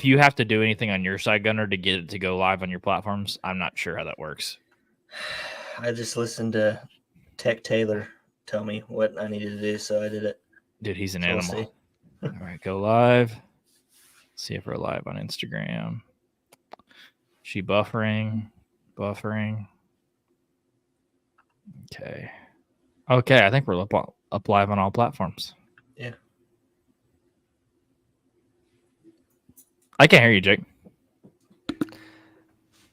if you have to do anything on your side, Gunner, to get it to go live on your platforms. I'm not sure how that works. I just listened to Tech Taylor tell me what I needed to do, so I did it. Dude, he's an So we'll animal. All right, go live. See if we're live on Instagram. She buffering. Okay. I think we're up live on all platforms. Yeah. I can't hear you, Jake.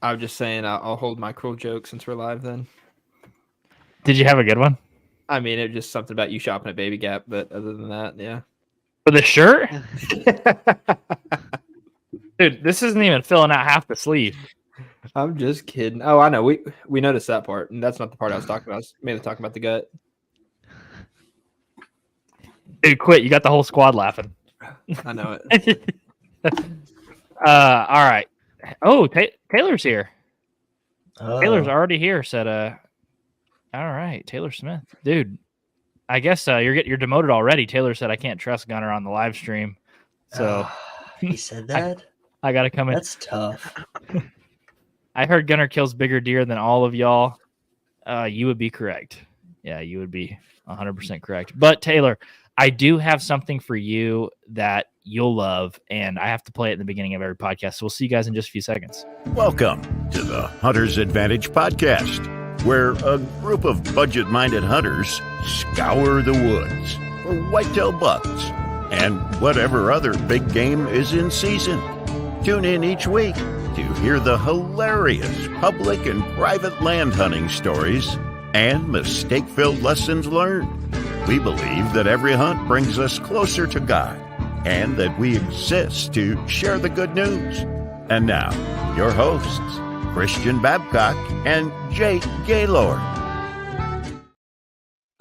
I was just saying I'll hold my cruel joke since we're live then. Did you have a good one? I mean, it was just something about you shopping at Baby Gap, but other than that, yeah. For the shirt? Dude, this isn't even filling out half the sleeve. I'm just kidding. Oh, I know. We noticed that part, and that's not the part I was talking about. I was mainly talking about the gut. Dude, quit. You got the whole squad laughing. I know it. All right. Oh, Taylor's here. Oh. Taylor's already here. Said, all right, Taylor Smith, dude. I guess you're demoted already. Taylor said I can't trust Gunner on the live stream, so he said that. I got to come in. That's tough. I heard Gunner kills bigger deer than all of y'all. You would be correct. Yeah, you would be 100% correct. But Taylor, I do have something for you that you'll love, and I have to play it in the beginning of every podcast. So we'll see you guys in just a few seconds. Welcome to the Hunter's Advantage podcast, where a group of budget-minded hunters scour the woods for whitetail bucks and whatever other big game is in season. Tune in each week to hear the hilarious public and private land hunting stories and mistake-filled lessons learned. We believe that every hunt brings us closer to God and that we exist to share the good news. And now, your hosts, Christian Babcock and Jake Gaylord.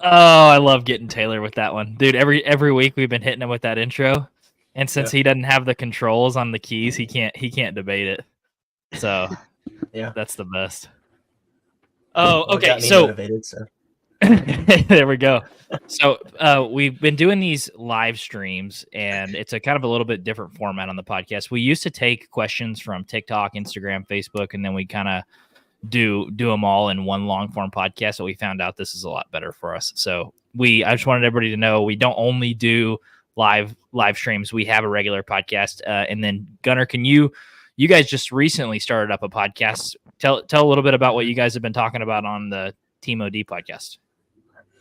Oh, I love getting Taylor with that one. Dude, every week we've been hitting him with that intro. And since he doesn't have the controls on the keys, he can't debate it. So Yeah, that's the best. Oh, Well, it okay. got me So motivated, so there we go. So we've been doing these live streams, and it's a kind of a little bit different format on the podcast. We used to take questions from TikTok, Instagram, Facebook, and then we kind of do them all in one long form podcast. So we found out this is a lot better for us. So I just wanted everybody to know we don't only do live streams. We have a regular podcast. And then Gunner, can you guys just recently started up a podcast. Tell a little bit about what you guys have been talking about on the Team OD podcast.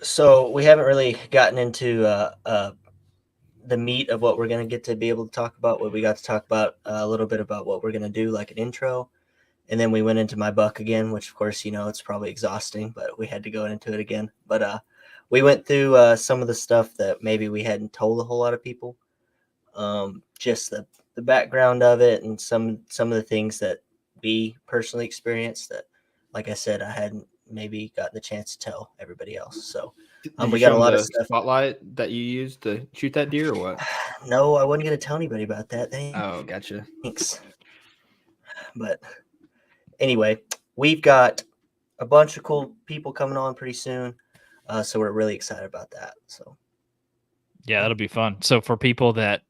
So we haven't really gotten into the meat of what we're going to get to be able to talk about. What we got to talk about a little bit about what we're going to do, like an intro. And then we went into my buck again, which of course, it's probably exhausting, but we had to go into it again. But we went through some of the stuff that maybe we hadn't told a whole lot of people. Just the background of it and some of the things that we personally experienced that, like I said, I hadn't maybe gotten the chance to tell everybody else. So we got a lot of stuff. Spotlight that you used to shoot that deer or what? No, I wasn't going to tell anybody about that. Oh, gotcha. Thanks. But anyway, we've got a bunch of cool people coming on pretty soon. So we're really excited about that. So yeah, that'll be fun. So for people that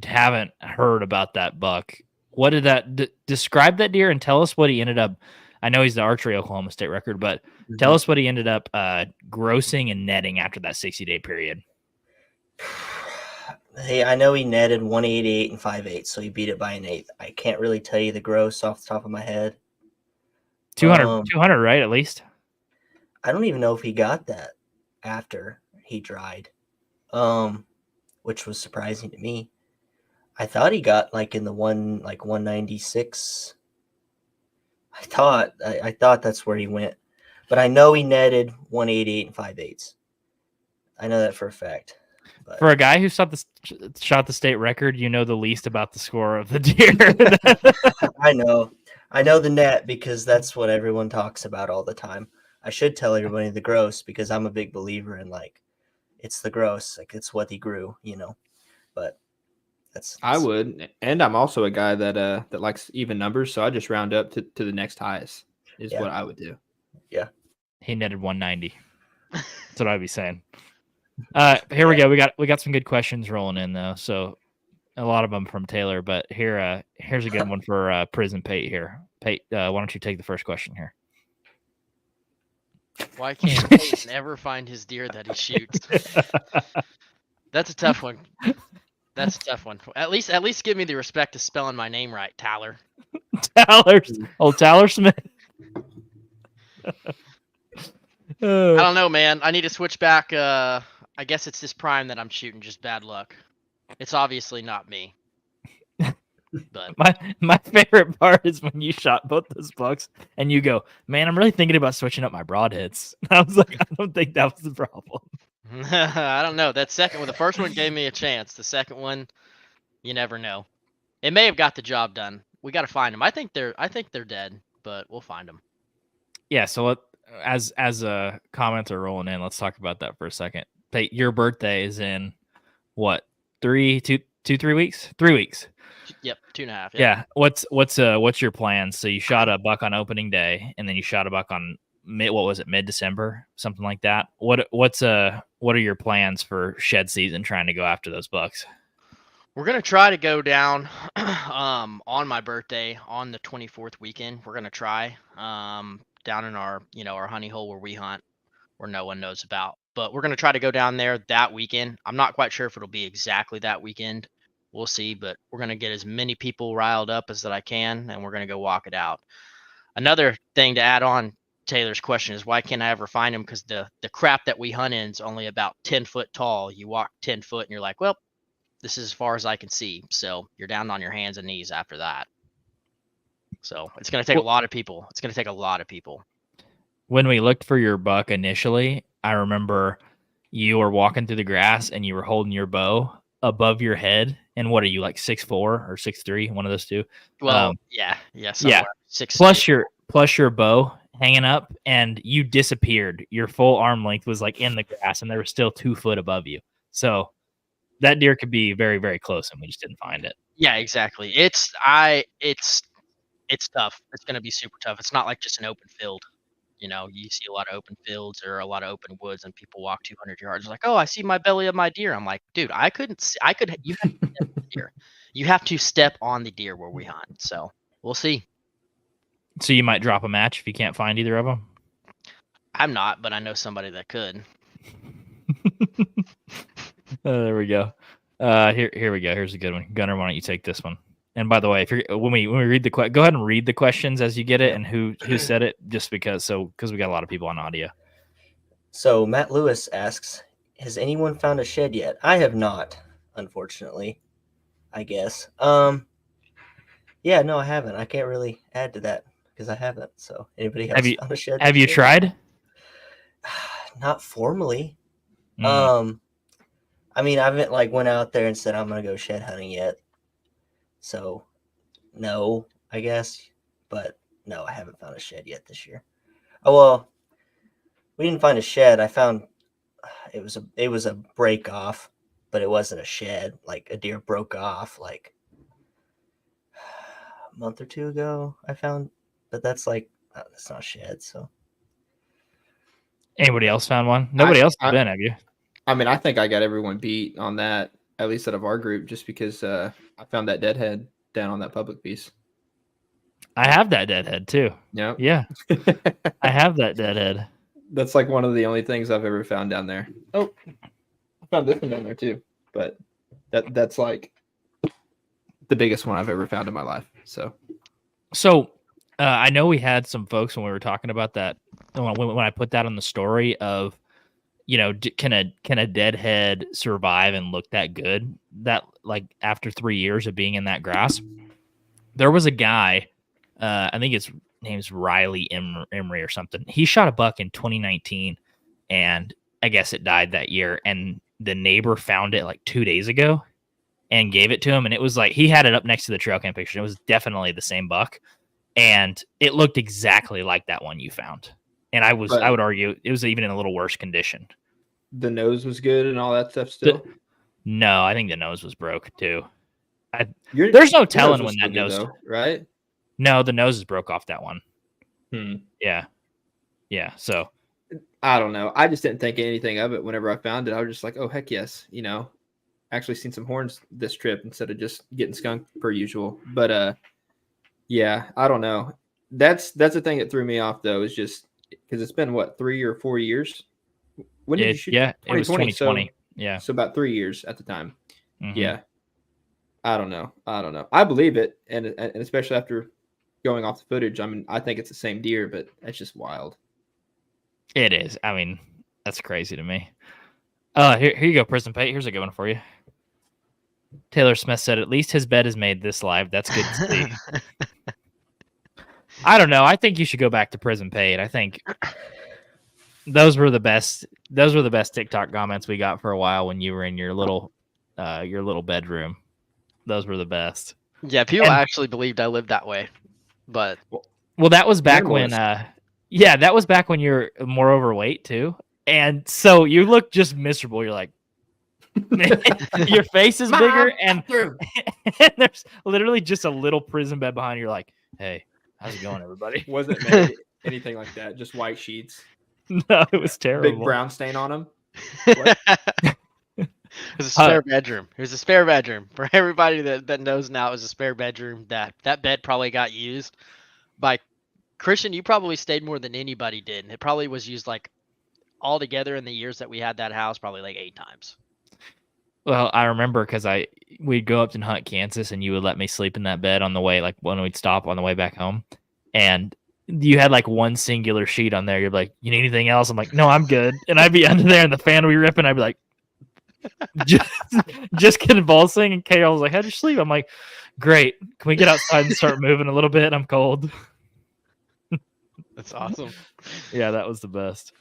haven't heard about that buck, what did that describe that deer and tell us what he ended up. I know he's the archery Oklahoma State record, but tell us what he ended up grossing and netting after that 60-day period. Hey, I know he netted 188 and 5/8, so he beat it by an eighth. I can't really tell you the gross off the top of my head. 200, right? At least. I don't even know if he got that after he dried, which was surprising to me. I thought he got like in the 196. I thought that's where he went, but I know he netted 188 and 5/8. I know that for a fact. But for a guy who shot the state record, you know the least about the score of the deer. I know the net because that's what everyone talks about all the time. I should tell everybody the gross because I'm a big believer in it's the gross, it's what he grew, But that's I would, and I'm also a guy that likes even numbers, so I just round up to the next highest is what I would do. Yeah, he netted 190. That's what I'd be saying. Here we go. We got some good questions rolling in though. So a lot of them from Taylor, but here's a good one for Prison Pate here. Pate, why don't you take the first question here? Why can't Peyton ever find his deer that he shoots? That's a tough one. That's a tough one. At least give me the respect of spelling my name right, Tyler. Tyler Smith. I don't know, man. I need to switch back. I guess it's this prime that I'm shooting. Just bad luck. It's obviously not me. But my favorite part is when you shot both those bucks and you go, man, I'm really thinking about switching up my broadheads. I was like, I don't think that was the problem. I don't know. That second one, the first one gave me a chance. The second one, you never know. It may have got the job done. We got to find them. I think they're dead, but we'll find them. Yeah. So as comments are rolling in, let's talk about that for a second. Pate, your birthday is in what? 3 weeks? 3 weeks. Yep, 2.5. Yeah. What's your plan? So you shot a buck on opening day, and then you shot a buck on mid-December, something like that. What are your plans for shed season? Trying to go after those bucks. We're gonna try to go down on my birthday on the 24th weekend. We're gonna try down in our our honey hole where we hunt, where no one knows about. But we're gonna try to go down there that weekend. I'm not quite sure if it'll be exactly that weekend. We'll see, but we're going to get as many people riled up as that I can, and we're going to go walk it out. Another thing to add on Taylor's question is why can't I ever find them? Because the crap that we hunt in is only about 10 foot tall. You walk 10 foot and you're like, well, this is as far as I can see. So you're down on your hands and knees after that. So it's going to take a lot of people. It's going to take a lot of people. When we looked for your buck initially, I remember you were walking through the grass and you were holding your bow above your head. And what are you, like 6'4" or 6'3"? One of those two. Well, yeah. Yeah. 6 plus your bow hanging up, and you disappeared. Your full arm length was like in the grass, and there was still 2 foot above you. So that deer could be very, very close, and we just didn't find it. Yeah, exactly. It's tough. It's going to be super tough. It's not like just an open field. You see a lot of open fields or a lot of open woods, and people walk 200 yards. Like, oh, I see my belly of my deer. I'm like, dude, you have to step on the deer. You have to step on the deer where we hunt. So we'll see. So you might drop a match if you can't find either of them. I'm not, but I know somebody that could. There we go. Here we go. Here's a good one. Gunner, why don't you take this one? And by the way, when we read go ahead and read the questions as you get it and who said it, just because we got a lot of people on audio. So Matt Lewis asks, has anyone found a shed yet? I have not, unfortunately, I guess. Yeah, no, I haven't. I can't really add to that because I haven't. So anybody else found a shed? Have you tried? Not formally. I mean, I haven't went out there and said I'm gonna go shed hunting yet. So, no, I guess, but no, I haven't found a shed yet this year. Oh well, we didn't find a shed. I found it was a break off, but it wasn't a shed. Like a deer broke off like a month or two ago. I found, but that's not a shed. So, anybody else found one? Nobody else has been, have you? I mean, I think I got everyone beat on that, at least out of our group, just because I found that deadhead down on that public piece. I have that deadhead too. Yep. Yeah. I have that deadhead. That's like one of the only things I've ever found down there. Oh, I found this one down there too. But that's like the biggest one I've ever found in my life. So I know we had some folks when we were talking about that, when I put that on the story of, can a deadhead survive and look that good? That after 3 years of being in that grass, there was a guy, I think his name's Riley Emery or something. He shot a buck in 2019, and I guess it died that year. And the neighbor found it 2 days ago and gave it to him, and it was he had it up next to the trail cam picture. It was definitely the same buck, and it looked exactly like that one you found. And I would argue it was even in a little worse condition. The nose was good and all that stuff still? No, I think the nose was broke too. There's no telling when that nose, right? No, the nose is broke off that one. Yeah. So I don't know. I just didn't think anything of it whenever I found it. I was just like, oh, heck yes. actually seen some horns this trip instead of just getting skunked per usual. But yeah, I don't know. That's the thing that threw me off though, is just because it's been what 3 or 4 years. When did you shoot? Yeah, it was 2020. So about 3 years at the time. Mhm. Yeah. I don't know. I believe it, and especially after going off the footage. I mean, I think it's the same deer, but it's just wild. It is. I mean, that's crazy to me. Here you go, Prison Pate. Here's a good one for you. Taylor Smith said, "At least his bed is made this live. That's good to see." I don't know. I think you should go back to Prison Pate. I think those were the best. Those were the best TikTok comments we got for a while when you were in your little bedroom. Those were the best. Yeah, people And- actually believed I lived that way, but Well, that was back when, Minimalist. yeah, that was back when you're more overweight too, and so you look just miserable. You're like, your face is bigger, and there's literally just a little prison bed behind you. You're like, hey, how's it going, everybody? Wasn't made anything like that. Just white sheets, No, it was terrible. big brown stain on them. it was a spare bedroom. It was a spare bedroom. For everybody that knows now, it was a spare bedroom. That bed probably got used by Christian. You probably stayed more than anybody did. It probably was used like all together in the years that we had that house, probably like 8 times. Well, I remember because we'd go up to Hunt, Kansas, and you would let me sleep in that bed on the way, like when we'd stop on the way back home, and you had like one singular sheet on there. You're like, you need anything else? I'm like, no, I'm good. And I'd be under there, and the fan would be ripping. I'd be like, just convulsing. And Kale was like, how'd you sleep? I'm like, great. Can we get outside and start moving a little bit? I'm cold. That's awesome. Yeah, that was the best.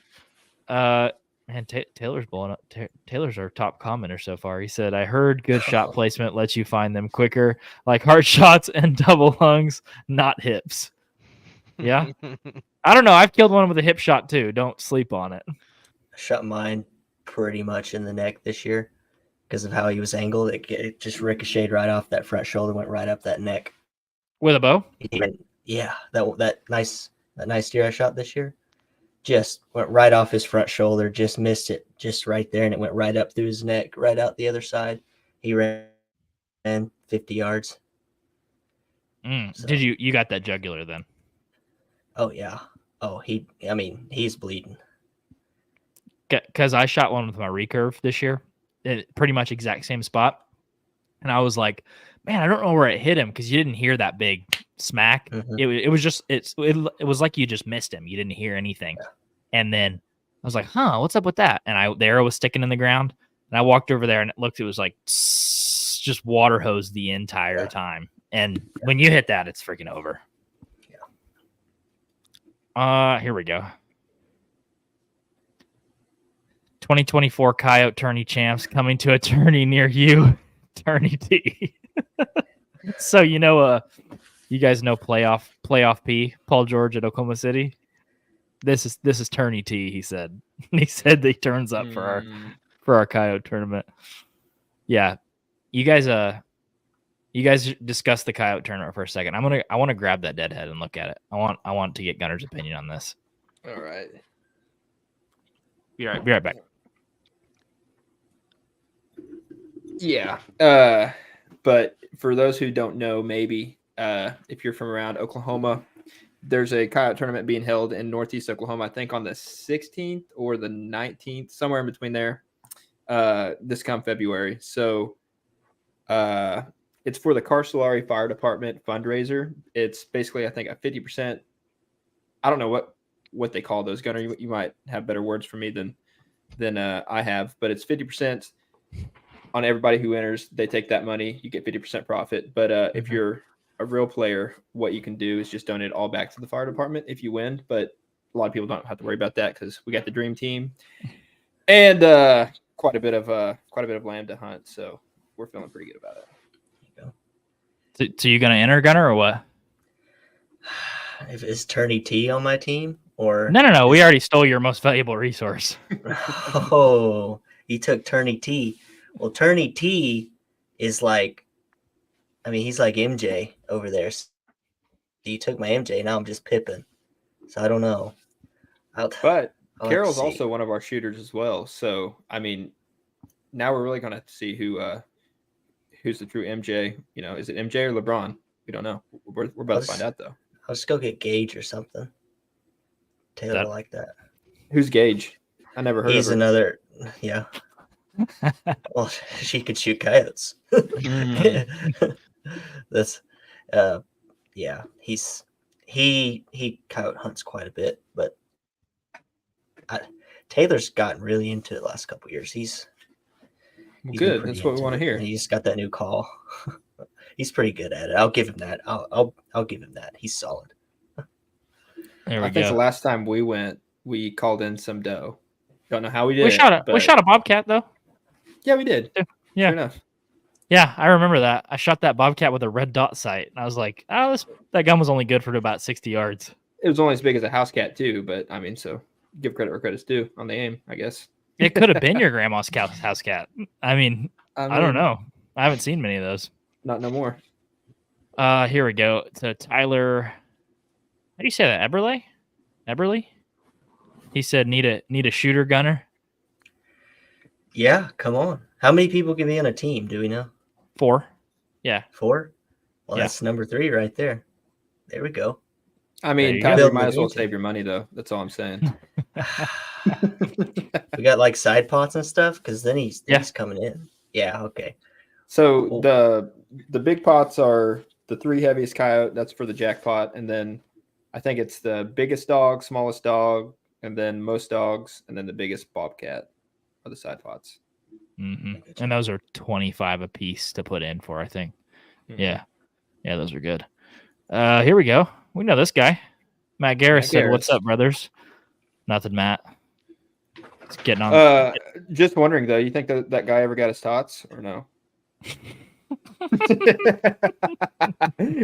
Man, Taylor's blowing up. Taylor's our top commenter so far. He said, I heard good shot placement lets you find them quicker, like hard shots and double lungs, not hips. Yeah. I don't know. I've killed one with a hip shot too. Don't sleep on it. I shot mine pretty much in the neck this year because of how he was angled. It just ricocheted right off that front shoulder, went right up that neck. With a bow? Yeah, that nice deer I shot this year just went right off his front shoulder, just missed it just right there, and it went right up through his neck, right out the other side. He ran 50 yards. So- Did you got that jugular then? Oh yeah. Oh, he's bleeding. Because I shot one with my recurve this year, pretty much exact same spot, and I was like, man, I don't know where it hit him because you didn't hear that big smack. Mhm. It was just it was like you just missed him. You didn't hear anything, and then I was like, huh, what's up with that? And the arrow was sticking in the ground, and I walked over there and it was like just water hose the entire time. And when you hit that, it's freaking over. Here we go. 2024 Coyote Tourney champs coming to a tourney near you. Tourney T. So you guys know playoff P, Paul George at Oklahoma City. This is Tourney T, he said. He said he turns up for our Coyote tournament. Yeah. You guys discuss the Coyote tournament for a second. I want to grab that deadhead and look at it. I want to get Gunner's opinion on this. All right. Be right back. Yeah. But for those who don't know, maybe if you're from around Oklahoma, there's a coyote tournament being held in Northeast Oklahoma, I think on the 16th or the 19th, somewhere in between there, this come February. So it's for the Carsolari Fire Department fundraiser. It's basically, I think, a 50%. I don't know what they call those, Gunner. You might have better words for me than I have, but it's 50% on everybody who enters. They take that money. You get 50% profit. But if you're a real player, what you can do is just donate it all back to the fire department if you win. But a lot of people don't have to worry about that because we got the dream team and quite a bit of land to hunt. So we're feeling pretty good about it. So you gonna enter, Gunner, or what? If it's Tourney T on my team or No. We already stole your most valuable resource. Oh, he took Tourney T. Well, Tourney T is like, he's like MJ over there. So you took my MJ, now I'm just Pippin. So I don't know. But I'll Carol's have to see. also one of our shooters as well. So, now we're really gonna see who's the true MJ. Is it MJ or LeBron? We don't know. We're about to find out though. I'll just go get Gage or something. Taylor That- like that. Who's Gage? I never heard He's of her. another. Yeah. Well, she could shoot coyotes. That's, yeah. He coyote hunts quite a bit, but Taylor's gotten really into it the last couple of years. He's been Good. pretty That's what we into want to it, hear. and he's got that new call. He's pretty good at it. I'll give him that. I'll give him that. He's solid. There we I think the go. last time we went, we called in some doe. Don't know how we did. We shot it, but- a bobcat though. Yeah, we did. Yeah. Sure enough. Yeah, I remember that. I shot that bobcat with a red dot sight, and I was like, "Oh, that gun was only good for about 60 yards." It was only as big as a house cat too, but I mean, so give credit where credit's due on the aim, I guess. It could have been your grandma's house cat. I mean, I don't know. I haven't seen many of those. Not no more. Here we go. To Tyler. How do you say that? Eberle? He said need a shooter gunner. Yeah, come on. How many people can be on a team? Do we know? 4. Yeah. 4? Well, Yeah. that's number 3 right there. There we go. I There mean, you Tyler, go. you might as well Building a save your money though. That's all I'm saying. We got like side pots and stuff because then he's Yeah. coming in. Yeah, okay. So Cool. the big pots are the 3 heaviest coyote. That's for the jackpot, and then I think it's the biggest dog, smallest dog, and then most dogs, and then the biggest bobcat are the side pots. hmm And those are 25 a piece to put in for, I think. Mhm. Yeah. Yeah, those are good. Here we go. We know this guy. Matt Garris Matt said, "What's Garris. up, brothers?" Nothing, Matt. It's getting on. Just wondering though, you think that guy ever got his tots or no?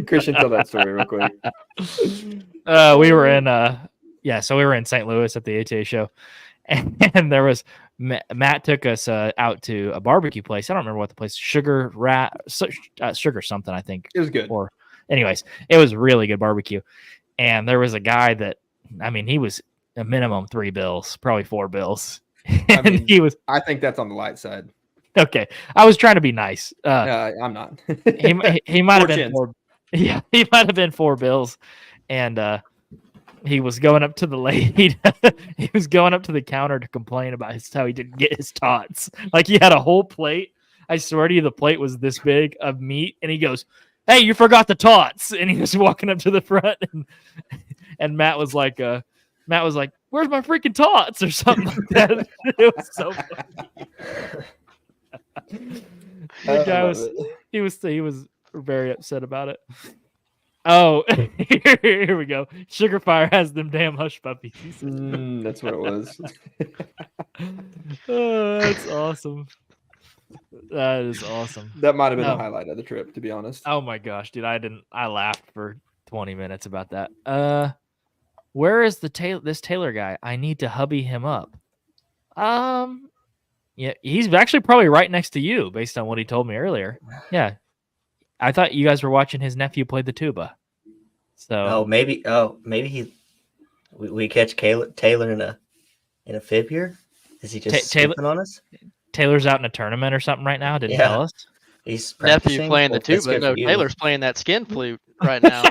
Christian, tell that story real quick. We were in so we were in St. Louis at the ATA show, and there was Matt took us out to a barbecue place. I don't remember what the place, Sugar something, I think. It was good. Or anyways, it was really good barbecue. And there was a guy that, I mean, he was a minimum 3 bills, probably 4 bills. And mean, he was I think that's on the light side. okay. I was trying to be nice. I'm not. He might have Four been chins. 4. Yeah, he might have been 4 bills. And he was going up to the lady. He was going up to the counter to complain about how he didn't get his tots. Like he had a whole plate. I swear to you, the plate was this big of meat, and he goes, "Hey, you forgot the tots!" And he was walking up to the front, and Matt was like, "Where's my freaking tots?" or something like that. It was so funny. The guy he was very upset about it. Oh, here we go. Sugarfire has them damn hush puppies. That's what it was. Oh, that's awesome. That is awesome. That might have been No. the highlight of the trip, to be honest. Oh my gosh, dude! I laughed for 20 minutes about that. Where is this Taylor guy? I need to hubby him up. Yeah, he's actually probably right next to you, based on what he told me earlier. Yeah, I thought you guys were watching his nephew play the tuba. So maybe we catch Taylor in a fib here. Is he just Taylor- skipping on us? Taylor's out in a tournament or something right now. Didn't Yeah. tell us. He's Nephew practicing? playing the Well, that's tuba. good No, for you. Taylor's playing that skin flute right now.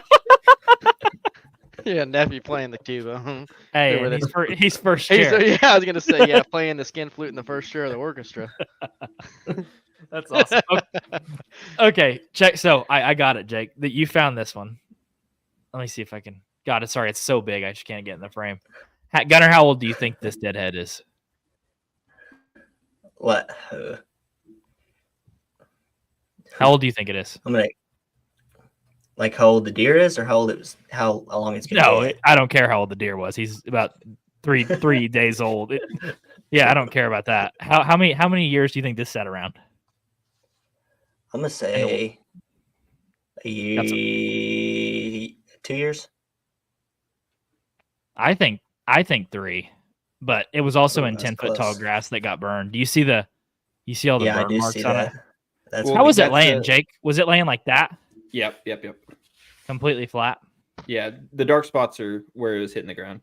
Yeah, nephew playing the tuba. Hey, Over and there. he's first He's, chair. yeah, I was gonna say, yeah, playing the skin flute in the first chair of the orchestra. That's awesome. Okay, check. So I got it, Jake. That you found this one. Let me see if I can. God, it's sorry, it's so big I just can't get in the frame. Gunnar, how old do you think this deadhead is? What? How old do you think it is? I'm gonna like how old the deer is, or how old it was, how long it's gonna No, be. I don't care how old the deer was. He's about three days old. Yeah, I don't care about that. How many years do you think this sat around? I'm gonna say a year, 2 years. I think 3, but it was also Oh, in that's 10-foot tall close. grass that got burned. Do you see all the Yeah, I burn do marks see on that. it? That's Well, How was it that's laying, a- Jake? Was it laying like that, Yep. completely flat? Yeah, the dark spots are where it was hitting the ground.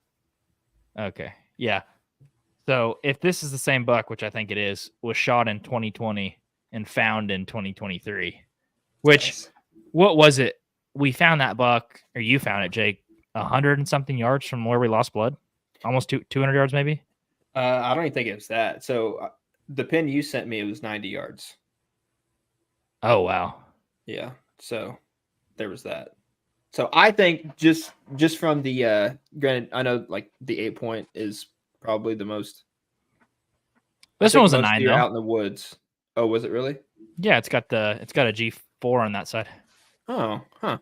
Okay, yeah. So if this is the same buck, which I think it is, was shot in 2020 and found in 2023, which Nice. what was it? We found that buck, or you found it, Jake, 100 and something yards from where we lost blood, almost 200 yards, maybe. I don't even think it was that. So the pin you sent me, it was 90 yards. Oh wow. Yeah. So there was that. So I think just from the granted, I know like the 8-point is probably the most. I This think one was a most 9 deer though. out in the woods. Oh, was it really? Yeah, it's got a G4 on that side. Oh, huh.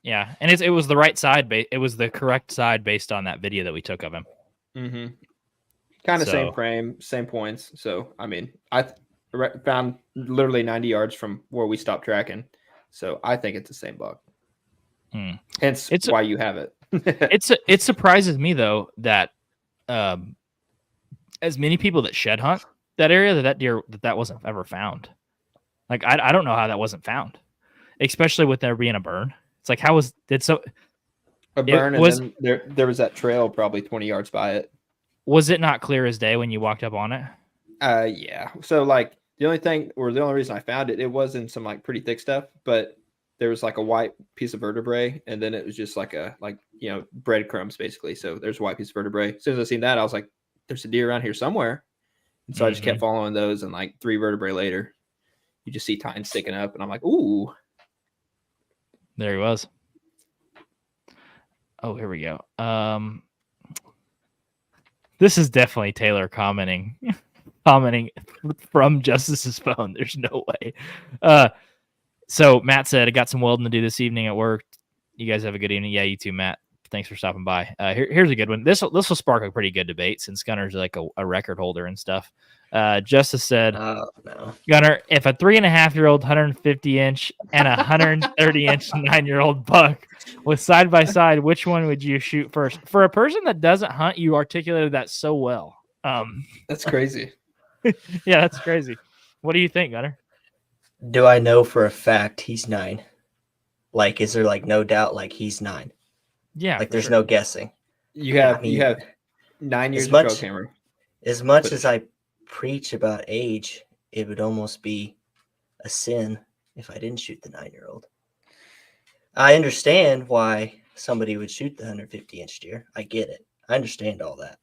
Yeah, and it was the right side. It was the correct side based on that video that we took of him. Mm-hmm. Kind of same So- frame, same points. So I mean, found literally 90 yards from where we stopped tracking. So I think it's the same buck. Hmm. Hence It's why you have it. It surprises me though that as many people that shed hunt that area that deer that wasn't ever found. Like I don't know how that wasn't found, especially with there being a burn. It's like how was did so A burn, was- and then there was that trail probably 20 yards by it. was it not clear as day when you walked up on it? Yeah. So like the only reason I found it, it was in some like pretty thick stuff, but there was like a white piece of vertebrae, and then it was just like breadcrumbs basically. So there's a white piece of vertebrae. As soon as I seen that, I was like, there's a deer around here somewhere. And so I just kept following those, and like 3 vertebrae later, you just see tines sticking up, and I'm like, ooh. There he was. Oh, here we go. This is definitely Taylor commenting from Justice's phone. There's no way. So Matt said, I got some welding to do this evening at work. You guys have a good evening. Yeah, you too, Matt. Thanks for stopping by. Here's a good one. This will spark a pretty good debate since Gunner's like a record holder and stuff. Justice said, Oh no. Gunner, if a 3.5-year-old 150-inch and a 130-inch 9-year-old buck was side by side, which one would you shoot first? For a person that doesn't hunt, you articulated that so well. That's crazy. Yeah, that's crazy. What do you think, Gunner? Do I know for a fact he's 9? Like, is there like no doubt like he's 9? Yeah, Like, for there's sure. no guessing. You have I mean, you have 9 years as of much- trail camera. As much But- as I preach about age, it would almost be a sin if I didn't shoot the 9-year-old. I understand why somebody would shoot the 150-inch deer. I get it. I understand all that.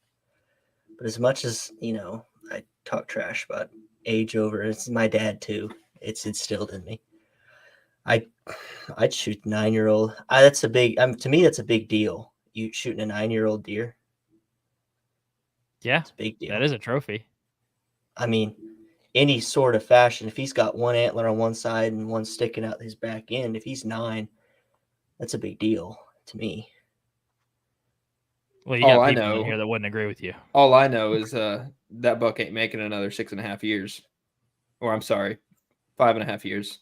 But as much as, I talk trash about age over, it's my dad too. It's instilled in me. I'd shoot the 9-year-old. That's a big. To me, that's a big deal. You shooting a 9-year-old deer. Yeah, It's a big deal. that is a trophy. I mean, any sort of fashion. If he's got one antler on one side and one sticking out his back end, if he's 9, that's a big deal to me. Well, you All got I people in know- here that wouldn't agree with you. All I know is that buck ain't making another 6.5 years. Or I'm sorry, 5.5 years.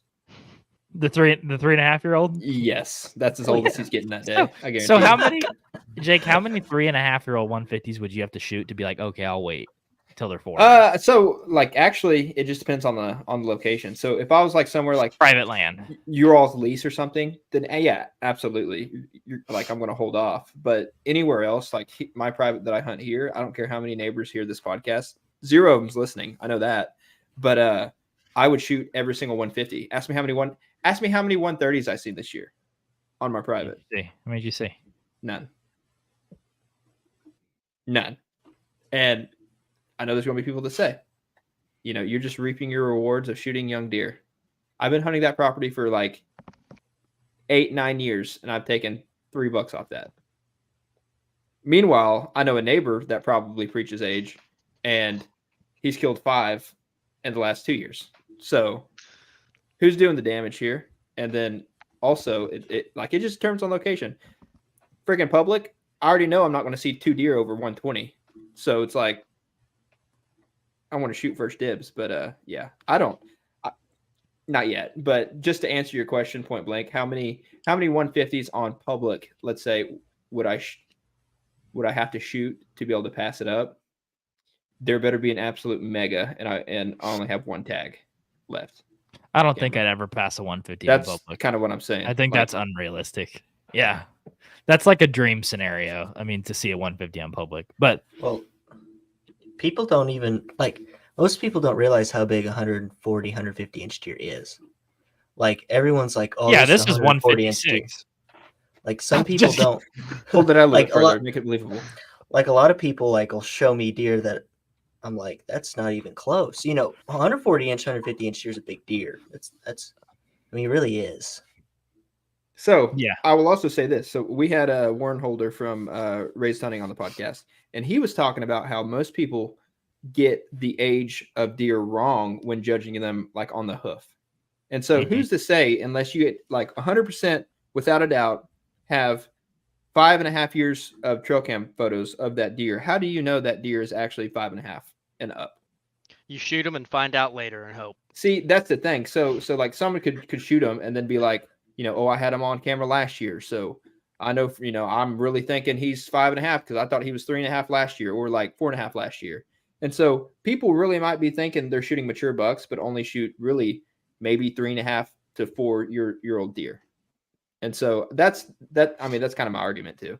The 3.5-year-old. Yes, that's as Oh, old as yeah. he's getting that day. So- I guarantee. So you. how many, Jake? How many 3.5-year-old 150s would you have to shoot to be like, okay, I'll wait till they're 4? So like actually, it just depends on the location. So if I was like somewhere like Private land. your all's lease or something, then yeah, absolutely. You're like, I'm going to hold off. But anywhere else, like my private that I hunt here, I don't care how many neighbors hear this podcast. 0 of them's listening. I know that. But I would shoot every single 150. Ask me how many 130s I've seen this year on my private. See, what made you say? None. And I know there's going to be people that say, you're just reaping your rewards of shooting young deer. I've been hunting that property for like 8-9 years, and I've taken $3 off that. Meanwhile, I know a neighbor that probably preaches age, and he's killed 5 in the last 2 years. So who's doing the damage here? And then also it just turns on location. Freaking public, I already know I'm not going to see 2 deer over 120. So it's like, I want to shoot first dibs, but yeah, not yet. But just to answer your question point blank, how many 150s on public, let's say, would I have to shoot to be able to pass it up? There better be an absolute mega, and I only have 1 tag left. I don't think I'd ever pass a 150 in That's public. kind of what I'm saying. I think Like, that's unrealistic. Yeah, that's like a dream scenario. I mean, to see a 150 on public, but Well, people don't even like. Most people don't realize how big 140, 150 inch deer is. Like everyone's like, oh, yeah, this is 140 inch deer. 156. Like some people Just- don't. Hold it out a little Like bit a further, lot, make it believable. like a lot of people like will show me deer that I'm like, that's not even close. 140 inch, 150 inch deer is a big deer. That's. I mean, it really is. So Yeah. I will also say this. So we had a Warren Holder from Raised Hunting on the podcast, and he was talking about how most people get the age of deer wrong when judging them like on the hoof. And so Mhm. who's to say, unless you get like 100% without a doubt, have 5.5 years of trail cam photos of that deer, how do you know that deer is actually 5.5 and up? You shoot them and find out later and hope. See, that's the thing. So like someone could shoot him and then be like, oh, I had him on camera last year, so I know, I'm really thinking he's 5.5 because I thought he was 3.5 last year, or like 4.5 last year. And so people really might be thinking they're shooting mature bucks, but only shoot really maybe 3.5 to 4-year-old deer. And so that's kind of my argument too.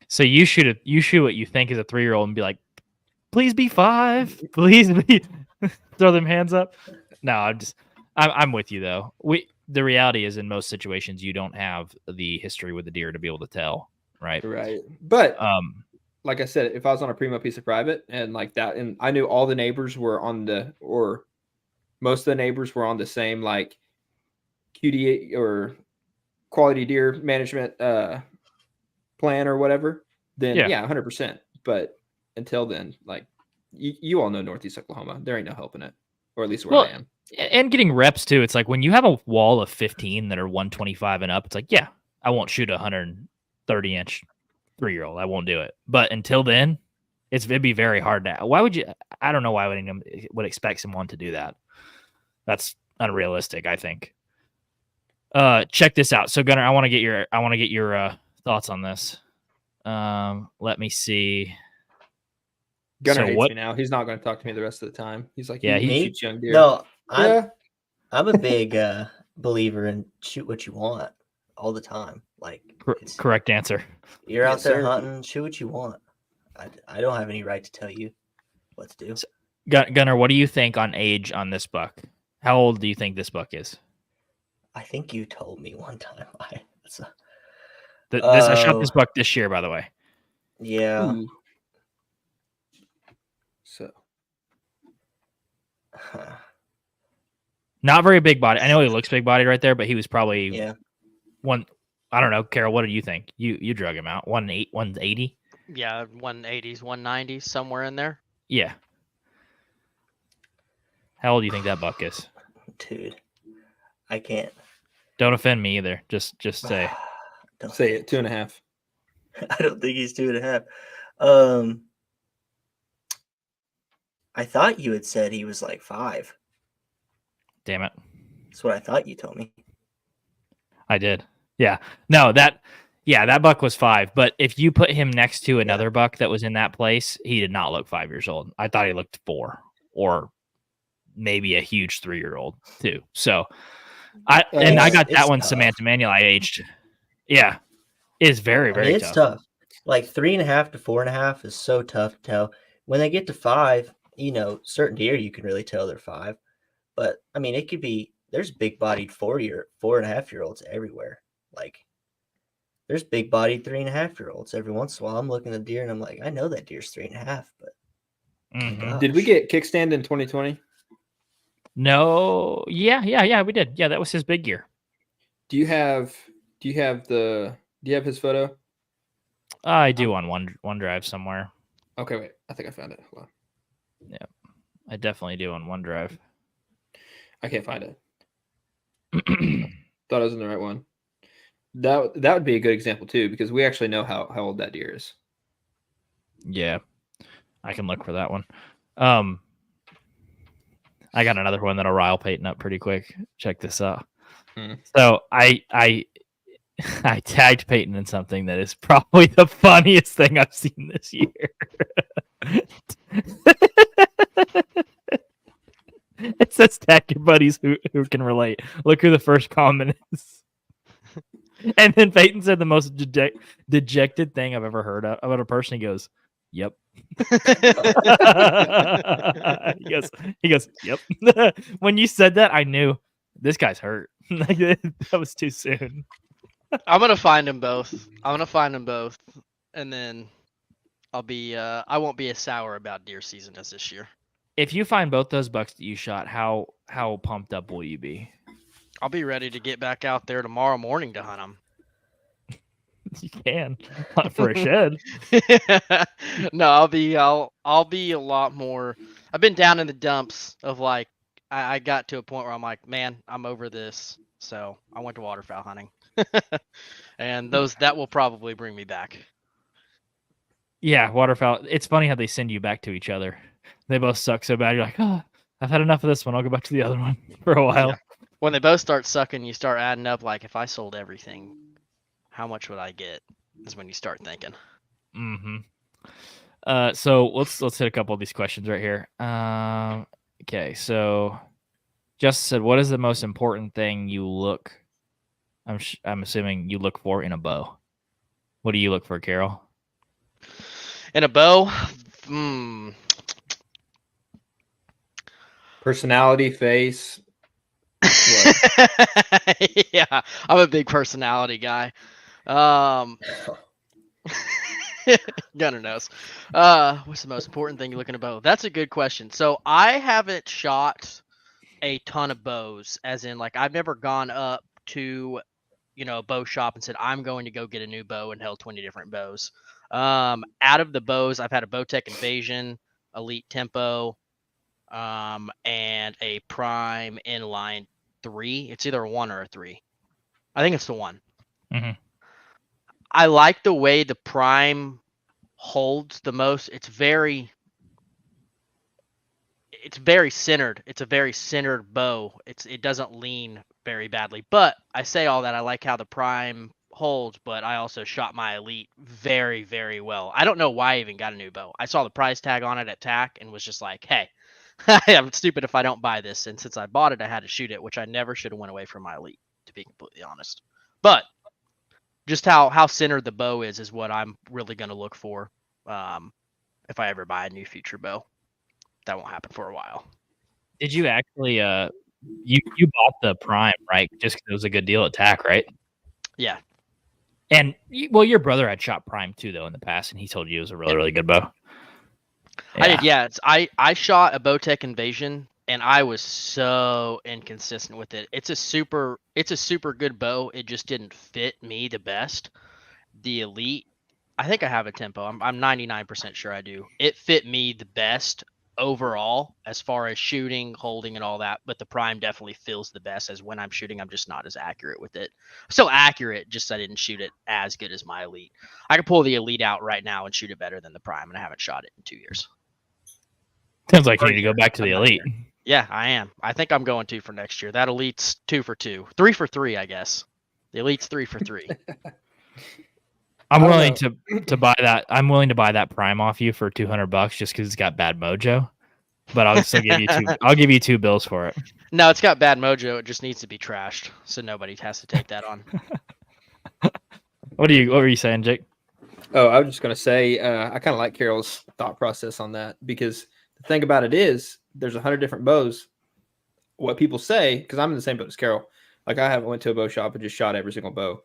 So you shoot what you think is a 3-year-old and be like, please be 5, please be throw them hands up. No, I'm with you though. The reality is in most situations you don't have the history with the deer to be able to tell, right? Right. But Like I said, if I was on a primo piece of private and like that, and I knew all the neighbors were or most of the neighbors were on the same like QD or quality deer management plan or whatever, then yeah, 100%. But until then, like you all know Northeast Oklahoma, there ain't no helping it, or at least where I am. And getting reps too. It's like when you have a wall of 15 that are 125 and up, it's like, yeah, I won't shoot a 130 inch 3-year-old. I won't do it. But until then, it'd be very hard to. Why would you? I don't know why anyone would expect someone to do that. That's unrealistic, I think. Check this out. So Gunnar, I want to get your thoughts on this. Let me see. Gunnar So hates what- me now. He's not going to talk to me the rest of the time. He's like, Yeah, he he- shoots young deer. No, yeah. I'm a big believer in shoot what you want all the time. Like it's- Correct answer. you're out Yes, there sir. hunting, shoot what you want. I don't have any right to tell you what to do. Gunnar, what do you think on age on this buck? How old do you think this buck is? I think you told me one time. I shot this Oh. buck this year, by the way. Yeah. Ooh. So Not very big body. I know he looks big body right there, but he was probably Yeah. one. I don't know, Carol. What do you think? You drug him out 180. Yeah, 180s, 190s, somewhere in there. Yeah. How old do you think that buck is? Dude, I can't. Don't offend me either. Just say. Don't say it, 2.5. I don't think he's 2.5. I thought you had said he was like 5. Damn it. That's what I thought you told me. I did. Yeah. No, that buck was 5. But if you put him next to another buck that was in that place, he did not look 5 years old. I thought he looked 4 or maybe a huge 3-year-old too. So I got that one tough. Samantha Manuel I aged. Yeah. It's very, very It's tough. tough. Like 3.5 to 4.5 is so tough to tell. When they get to 5, certain deer you can really tell they're 5. But I mean, it could be there's big bodied 4.5-year-olds everywhere. Like there's big bodied 3.5-year-olds. Every once in a while, I'm looking at the deer and I'm like, I know that deer's 3.5, but Mhm. Did we get kickstand in 2020? No. Yeah, we did. Yeah, that was his big year. Do you have his photo? I do on OneDrive somewhere. Okay, wait. I think I found it. Hold on. I definitely do on OneDrive. I can't find it. Thought I was in the right one. That would be a good example too, because we actually know how old that deer is. Yeah, I can look for that one. I got another one that'll rile Peyton up pretty quick. Check this out. So I tagged Peyton in something that is probably the funniest thing I've seen this year. It says tag your buddies who can relate. Look who the first comment is. And then Peyton said the most dejected thing I've ever heard about a person. He goes, Yep. he goes, yep. When you said that, I knew this guy's hurt. That was too soon. I'm gonna find them both. And then I'll be I won't be as sour about deer season as this year. If you find both those bucks that you shot, how pumped up will you be? I'll be ready to get back out there tomorrow morning to hunt them. You can hunt for a shed. No, I'll be a lot more. I've been down in the dumps of like I got to a point where I'm like, man, I'm over this. So I went to waterfowl hunting. And that will probably bring me back. Yeah, waterfowl. It's funny how they send you back to each other. They both suck so bad. You're like, oh, I've had enough of this one. I'll go back to the other one for a while. Yeah. When they both start sucking, you start adding up. Like, if I sold everything, how much would I get? Is when you start thinking. Mm-hmm. So let's hit a couple of these questions right here. Okay, so Justin said, "What is the most important thing you look?" I'm assuming you look for in a bow. What do you look for, Carol? In a bow, Personality, face. yeah, I'm a big personality guy. Gunner knows. What's the most important thing you look in a bow? That's a good question. So I haven't shot a ton of bows, as in like I've never gone up to, a bow shop and said I'm going to go get a new bow and held 20 different bows. Out of the bows, I've had a Bowtech Invasion, Elite Tempo, and a Prime Inline 3. It's either a 1 or a 3. I think it's the 1. Mm-hmm. I like the way the Prime holds the most. It's very centered. It's a very centered bow. It doesn't lean very badly. But I say all that. I like how the Prime holds, but I also shot my Elite very, very well. I don't know why I even got a new bow. I saw the price tag on it at TAC and was just like, hey, I'm stupid if I don't buy this. And since I bought it, I had to shoot it, which I never should have went away from my Elite, to be completely honest. But just how centered the bow is what I'm really going to look for if I ever buy a new future bow. That won't happen for a while. Did you actually you bought the Prime, right? Just because it was a good deal at TAC, right? Yeah. And your brother had shot Prime too, though, in the past, and he told you it was a really, really good bow. Yeah. I did, yeah. I shot a Bowtech Invasion, and I was so inconsistent with it. It's a super good bow. It just didn't fit me the best. The Elite, I think I have a Tempo. I'm 99% sure I do. It fit me the best overall as far as shooting, holding, and all that. But the Prime definitely feels the best, as when I'm shooting, I'm just not as accurate with it. So accurate, just I didn't shoot it as good as my Elite. I could pull the Elite out right now and shoot it better than the Prime, and I haven't shot it in 2 years. Sounds like you need to go back to the Elite. Yeah, I am. I think I'm going to for next year. That Elite's 2 for 2. 3 for 3, I guess. The Elite's 3 for 3. I'm willing to buy that. I'm willing to buy that Prime off you for $200 just because it's got bad mojo. But I'll still give you two. I'll give you $2 for it. No, it's got bad mojo. It just needs to be trashed, so nobody has to take that on. What were you saying, Jake? Oh, I was just gonna say I kind of like Carol's thought process on that, because the thing about it is there's 100 different bows. What people say, because I'm in the same boat as Carol. Like, I haven't went to a bow shop and just shot every single bow.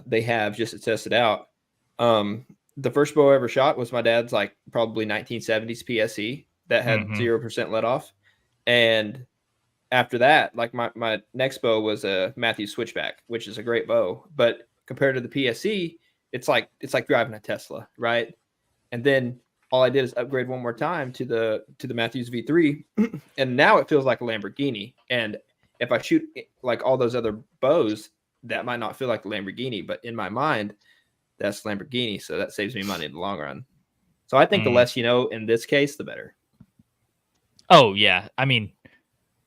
They have, just to test it out. The first bow I ever shot was my dad's, like, probably 1970s PSE that had 0% let off. And after that, like, my next bow was a Matthews Switchback, which is a great bow. But compared to the PSE, it's like driving a Tesla, right? And then all I did is upgrade one more time to the Matthews V3, and now it feels like a Lamborghini. And if I shoot like all those other bows, that might not feel like a Lamborghini, but in my mind, that's Lamborghini. So that saves me money in the long run. So I think the less you know in this case, the better. Oh yeah, I mean,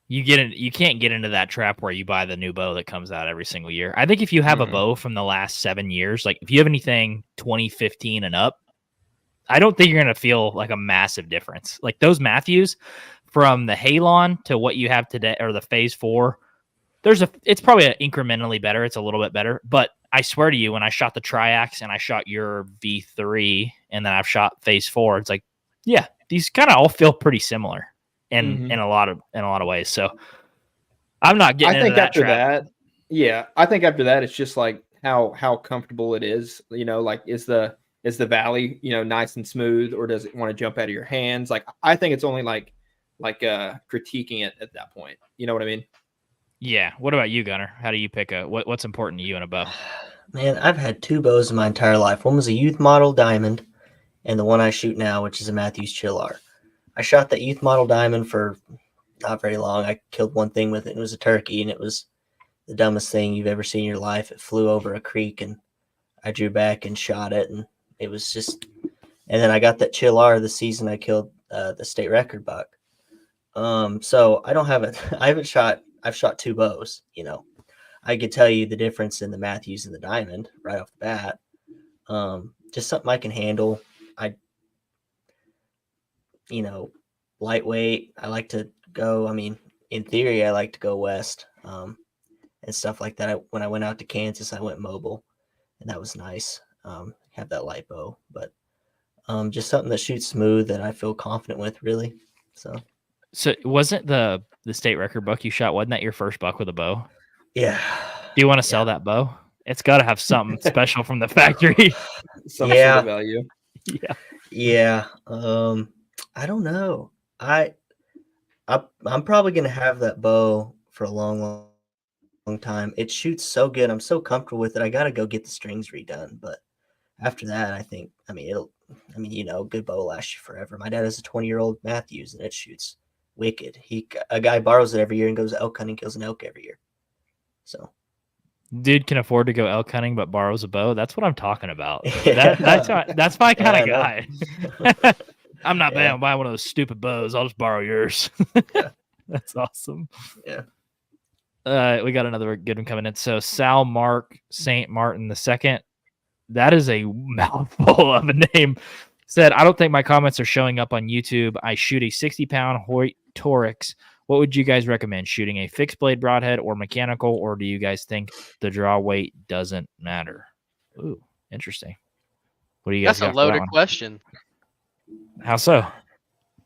you can't get into that trap where you buy the new bow that comes out every single year. I think if you have a bow from the last 7 years, like if you have anything 2015 and up, I don't think you're going to feel like a massive difference. Like those Matthews from the Halon to what you have today, or the Phase 4, it's probably incrementally better. It's a little bit better, but I swear to you, when I shot the Triax and I shot your V3 and then I've shot Phase 4, it's like, yeah, these kind of all feel pretty similar in a lot of ways. So I'm not getting into that trap. I think after that, it's just like how comfortable it is. You know, like is the valley, you know, nice and smooth, or does it want to jump out of your hands? Like I think it's only like critiquing it at that point. You know what I mean? Yeah. What about you, Gunner? How do you pick what's important to you in a bow? Man, I've had 2 bows in my entire life. One was a youth model diamond, and the one I shoot now, which is a Matthews Chillar. I shot that youth model diamond for not very long. I killed one thing with it, and it was a turkey, and it was the dumbest thing you've ever seen in your life. It flew over a creek, and I drew back and shot it, and it was just. And then I got that Chillar the season I killed the state record buck. So I don't have it. I've shot 2 bows. You know, I could tell you the difference in the Matthews and the diamond right off the bat. Just something I can handle. Lightweight. I like to go. I mean, in theory, I like to go west and stuff like that. When I went out to Kansas, I went mobile, and that was nice. Have that light bow, but just something that shoots smooth that I feel confident with, really. So wasn't the state record buck you shot? Wasn't that your first buck with a bow? Yeah. Do you want to sell that bow? It's got to have something special from the factory. Some sort of value. Yeah. I don't know. I'm probably gonna have that bow for a long time. It shoots so good. I'm so comfortable with it. I gotta go get the strings redone. But after that, I think, good bow lasts you forever. My dad has a 20-year-old Matthews, and it shoots wicked. A guy borrows it every year and goes elk hunting, kills an elk every year. So, dude can afford to go elk hunting, but borrows a bow. That's what I'm talking about. That's my kind of guy. I'm not buying one of those stupid bows. I'll just borrow yours. That's awesome. Yeah. We got another good one coming in. So Sal Mark St. Martin II. That is a mouthful of a name. Said, I don't think my comments are showing up on YouTube. I shoot a 60-pound Hoyt Torix. What would you guys recommend? Shooting a fixed blade broadhead or mechanical, or do you guys think the draw weight doesn't matter? Ooh, interesting. What do you guys That's a loaded question. How so?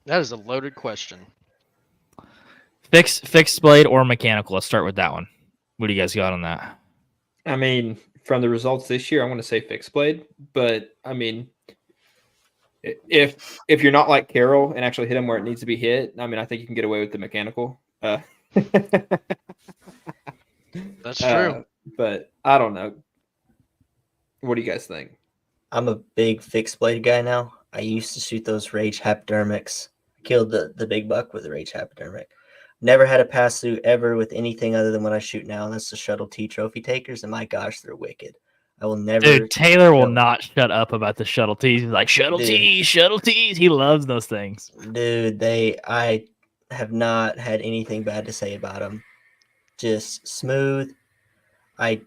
That is a loaded question. Fixed blade or mechanical? Let's start with that one. What do you guys got on that? I mean, from the results this year, I want to say fixed blade, but I mean, if you're not like Carroll and actually hit him where it needs to be hit, I mean, I think you can get away with the mechanical. That's true. But I don't know. What do you guys think? I'm a big fixed blade guy now. I used to shoot those Rage hypodermics. I killed the big buck with a Rage hypodermic. Never had a pass through ever with anything other than what I shoot now. And that's the Shuttle T trophy takers. And my gosh, they're wicked. I will never. Dude, Taylor will not shut up about the Shuttle T's. He's like, Shuttle T's. He loves those things. Dude, I have not had anything bad to say about them. Just smooth. I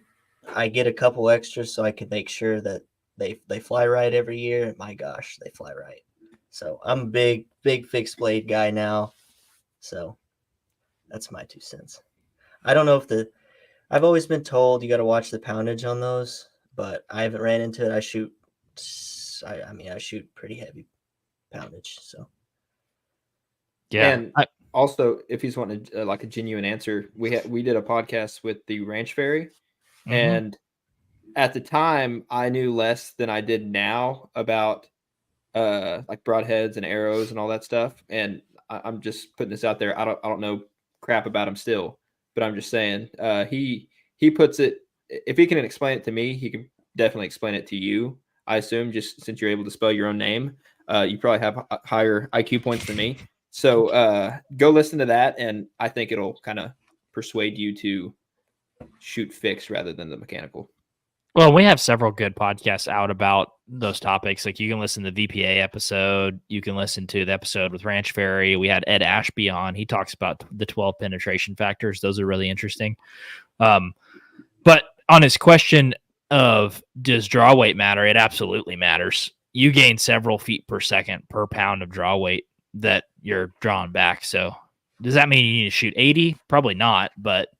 get a couple extras so I can make sure that they fly right every year. My gosh, they fly right. So I'm a big fixed blade guy now. So that's my 2 cents. I don't know if I've always been told you got to watch the poundage on those, but I haven't ran into it. I shoot pretty heavy poundage. So yeah. And also, if he's wanting like a genuine answer, we did a podcast with the Ranch Fairy, and at the time I knew less than I did now about like broadheads and arrows and all that stuff. And I'm just putting this out there. I don't know crap about him still, but I'm just saying he puts it. If he can explain it to me, he can definitely explain it to you. I assume, just since you're able to spell your own name, you probably have higher IQ points than me. So go listen to that, and I think it'll kind of persuade you to shoot fixed rather than the mechanical. Well, we have several good podcasts out about those topics. Like you can listen to the VPA episode. You can listen to the episode with Ranch Fairy. We had Ed Ashby on. He talks about the 12 penetration factors. Those are really interesting. But on his question of does draw weight matter, it absolutely matters. You gain several feet per second per pound of draw weight that you're drawing back. So does that mean you need to shoot 80? Probably not, but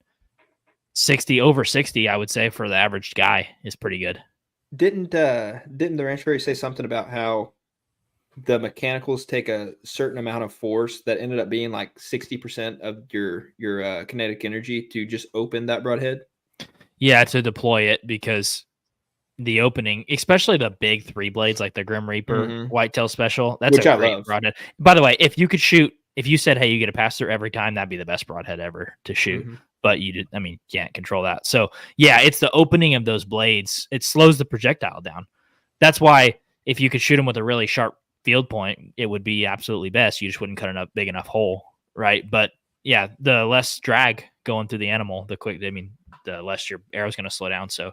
over 60, I would say, for the average guy is pretty good. Didn't the Ranch Fairy say something about how the mechanicals take a certain amount of force that ended up being like 60% of your kinetic energy to just open that broadhead? Yeah, to deploy it, because the opening, especially the big 3 blades like the Grim Reaper Whitetail Special, that's Which a I great love. broadhead. By the way, if you said, hey, you get a pass through every time, that'd be the best broadhead ever to shoot. But you can't control that. So yeah, it's the opening of those blades. It slows the projectile down. That's why if you could shoot them with a really sharp field point, it would be absolutely best. You just wouldn't cut a big enough hole, right? But yeah, the less drag going through the animal, the less your arrow's going to slow down. So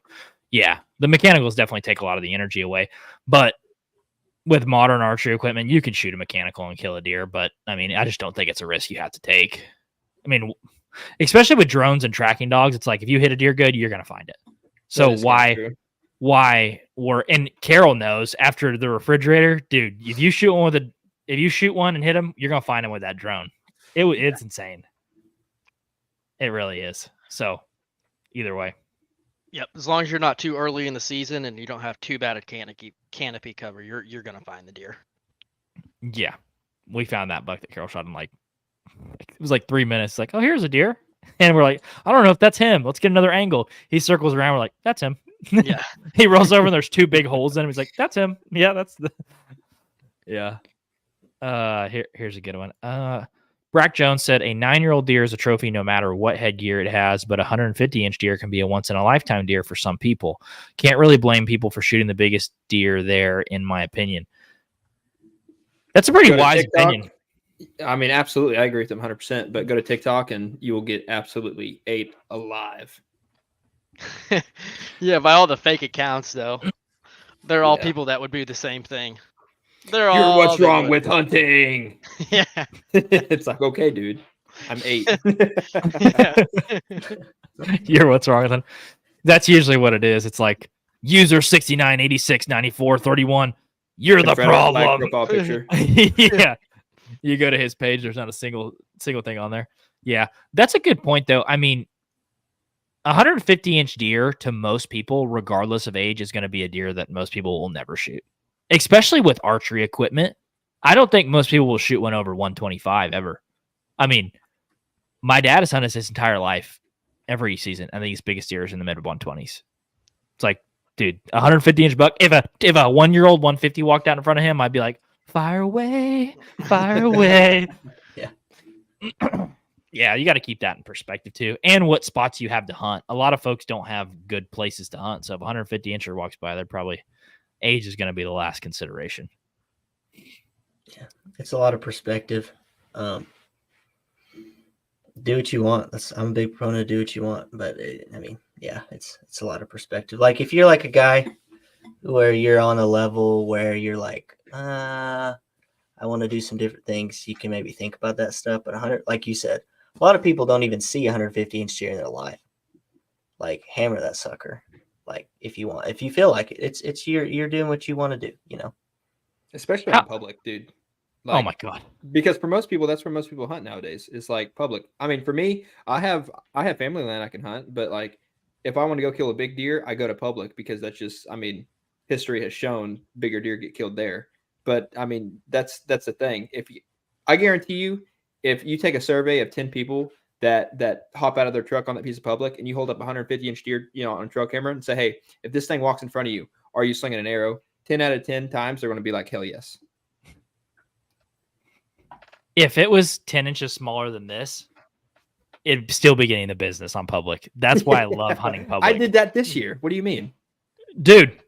yeah, the mechanicals definitely take a lot of the energy away. But with modern archery equipment, you could shoot a mechanical and kill a deer. But I just don't think it's a risk you have to take. Especially with drones and tracking dogs, it's like if you hit a deer good, you're going to find it. So why and Carol knows after the refrigerator, dude, if you shoot one and hit him, you're going to find him with that drone. It's insane. It really is. So either way. Yep. As long as you're not too early in the season and you don't have too bad a canopy cover, you're going to find the deer. Yeah. We found that buck that Carol shot in it was like 3 minutes. Like, oh, here's a deer. And we're like, I don't know if that's him. Let's get another angle. He circles around. We're like, that's him. Yeah. He rolls over and there's 2 big holes in him. He's like, that's him. Yeah, that's the. Yeah. Here's a good one. Brack Jones said a 9-year-old deer is a trophy no matter what headgear it has, but a 150-inch deer can be a once-in-a-lifetime deer for some people. Can't really blame people for shooting the biggest deer there, in my opinion. That's a pretty wise opinion. Absolutely. I agree with them 100%, but go to TikTok and you will get absolutely ate alive. Yeah, by all the fake accounts, though. They're all people that would do the same thing. You're what's wrong with hunting? Yeah. It's like, okay, dude. I'm 8. You're what's wrong with hunting. That's usually what it is. It's like user 69, 86, 94, 31. You're the problem. Profile picture. Yeah. You go to his page, there's not a single thing on there. Yeah. That's a good point, though. 150-inch deer to most people, regardless of age, is going to be a deer that most people will never shoot. Especially with archery equipment. I don't think most people will shoot one over 125 ever. My dad has hunted his entire life, every season. I think his biggest deer is in the mid 120s. It's like, dude, 150-inch buck. If a 1-year-old 150 walked out in front of him, I'd be like, fire away, fire away. Yeah. Yeah, you got to keep that in perspective too. And what spots you have to hunt. A lot of folks don't have good places to hunt. So if a 150-incher walks by, they're probably age is going to be the last consideration. Yeah, it's a lot of perspective. Do what you want. I'm a big proponent of do what you want, but it's a lot of perspective. Like if you're like a guy where you're on a level where you're like, I want to do some different things, you can maybe think about that stuff. But 100, like you said, a lot of people don't even see 150-inch deer in their life. Like hammer that sucker. Like if you want, if you feel like it, it's you're doing what you want to do, Especially in public, dude. Oh my God. Because for most people, that's where most people hunt nowadays. It's like public. For me, I have family land I can hunt, but like if I want to go kill a big deer, I go to public because that's just, history has shown bigger deer get killed there. But that's the thing. I guarantee you, if you take a survey of 10 people that hop out of their truck on that piece of public and you hold up a 150-inch deer, on a trail camera and say, hey, if this thing walks in front of you, are you slinging an arrow? 10 out of 10 times, they're going to be like, hell yes. If it was 10 inches smaller than this, it'd still be getting the business on public. That's why I love hunting public. I did that this year. What do you mean? Dude,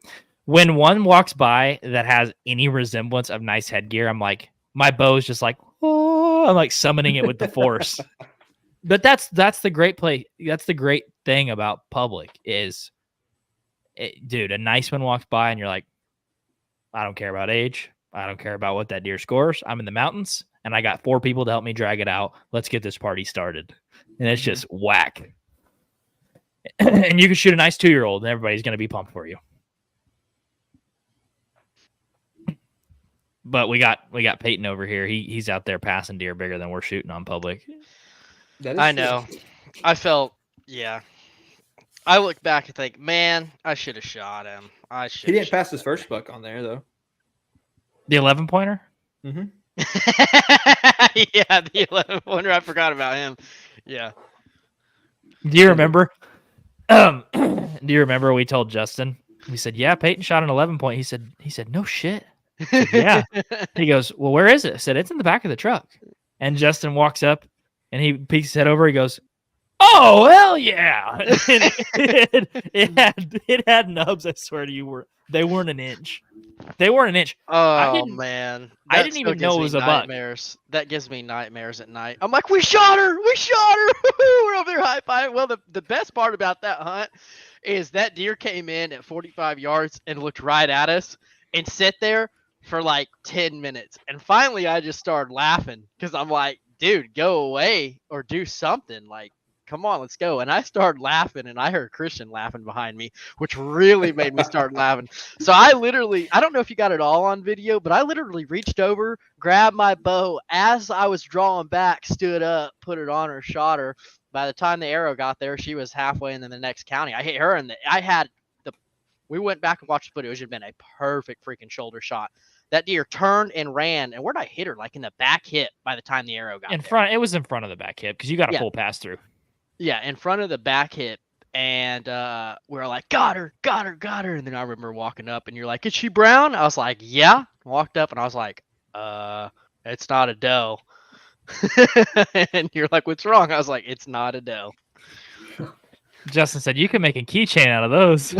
when one walks by that has any resemblance of nice headgear, I'm like, my bow's just like, oh, I'm like summoning it with the force. But that's the great play. That's the great thing about public is, dude, a nice one walks by and you're like, I don't care about age. I don't care about what that deer scores. I'm in the mountains and I got 4 people to help me drag it out. Let's get this party started. And it's just whack. And you can shoot a nice 2-year-old and everybody's going to be pumped for you. But we got Peyton over here. He's out there passing deer bigger than we're shooting on public. I know. I felt, yeah. I look back and think, man, I should have shot him. He didn't pass his first buck on there though. The 11-pointer? Mm-hmm. Yeah, the 11-pointer. I forgot about him. Yeah. Do you remember? Do you remember we told Justin? We said, "Yeah, Peyton shot an 11-point." He said, "No shit." I said, yeah. He goes, "Well, where is it?" I said, "It's in the back of the truck." And Justin walks up and he peeks his head over. He goes, "Oh, hell yeah!" it had nubs. I swear to you, they weren't an inch. They weren't an inch. Oh man, I That didn't still even know gives it me was a buck. nightmares. That gives me nightmares at night. I'm like, we shot her. We're over there high five. Well, the best part about that hunt is that deer came in at 45 yards and looked right at us and sat there for like 10 minutes. And finally, I just started laughing because I'm like, dude, go away or do something. Like, come on, let's go. And I started laughing, and I heard Christian laughing behind me, which really made me start laughing. So I don't know if you got it all on video, but I literally reached over, grabbed my bow as I was drawing back, stood up, put it on her, shot her. By the time the arrow got there, she was halfway in the next county. I hit her, and we went back and watched the footage. It had been a perfect freaking shoulder shot. That deer turned and ran, and where'd I hit her? Like in the back hip by the time the arrow got in there. front. It was in front of the back hip because you got a Yeah. full pass through. Yeah, in front of the back hip. And we were like, got her. And then I remember walking up, and you're like, is she brown? I was like, yeah. Walked up, and I was like, it's not a doe. And you're like, what's wrong? I was like, it's not a doe. Justin said, "You can make a keychain out of those."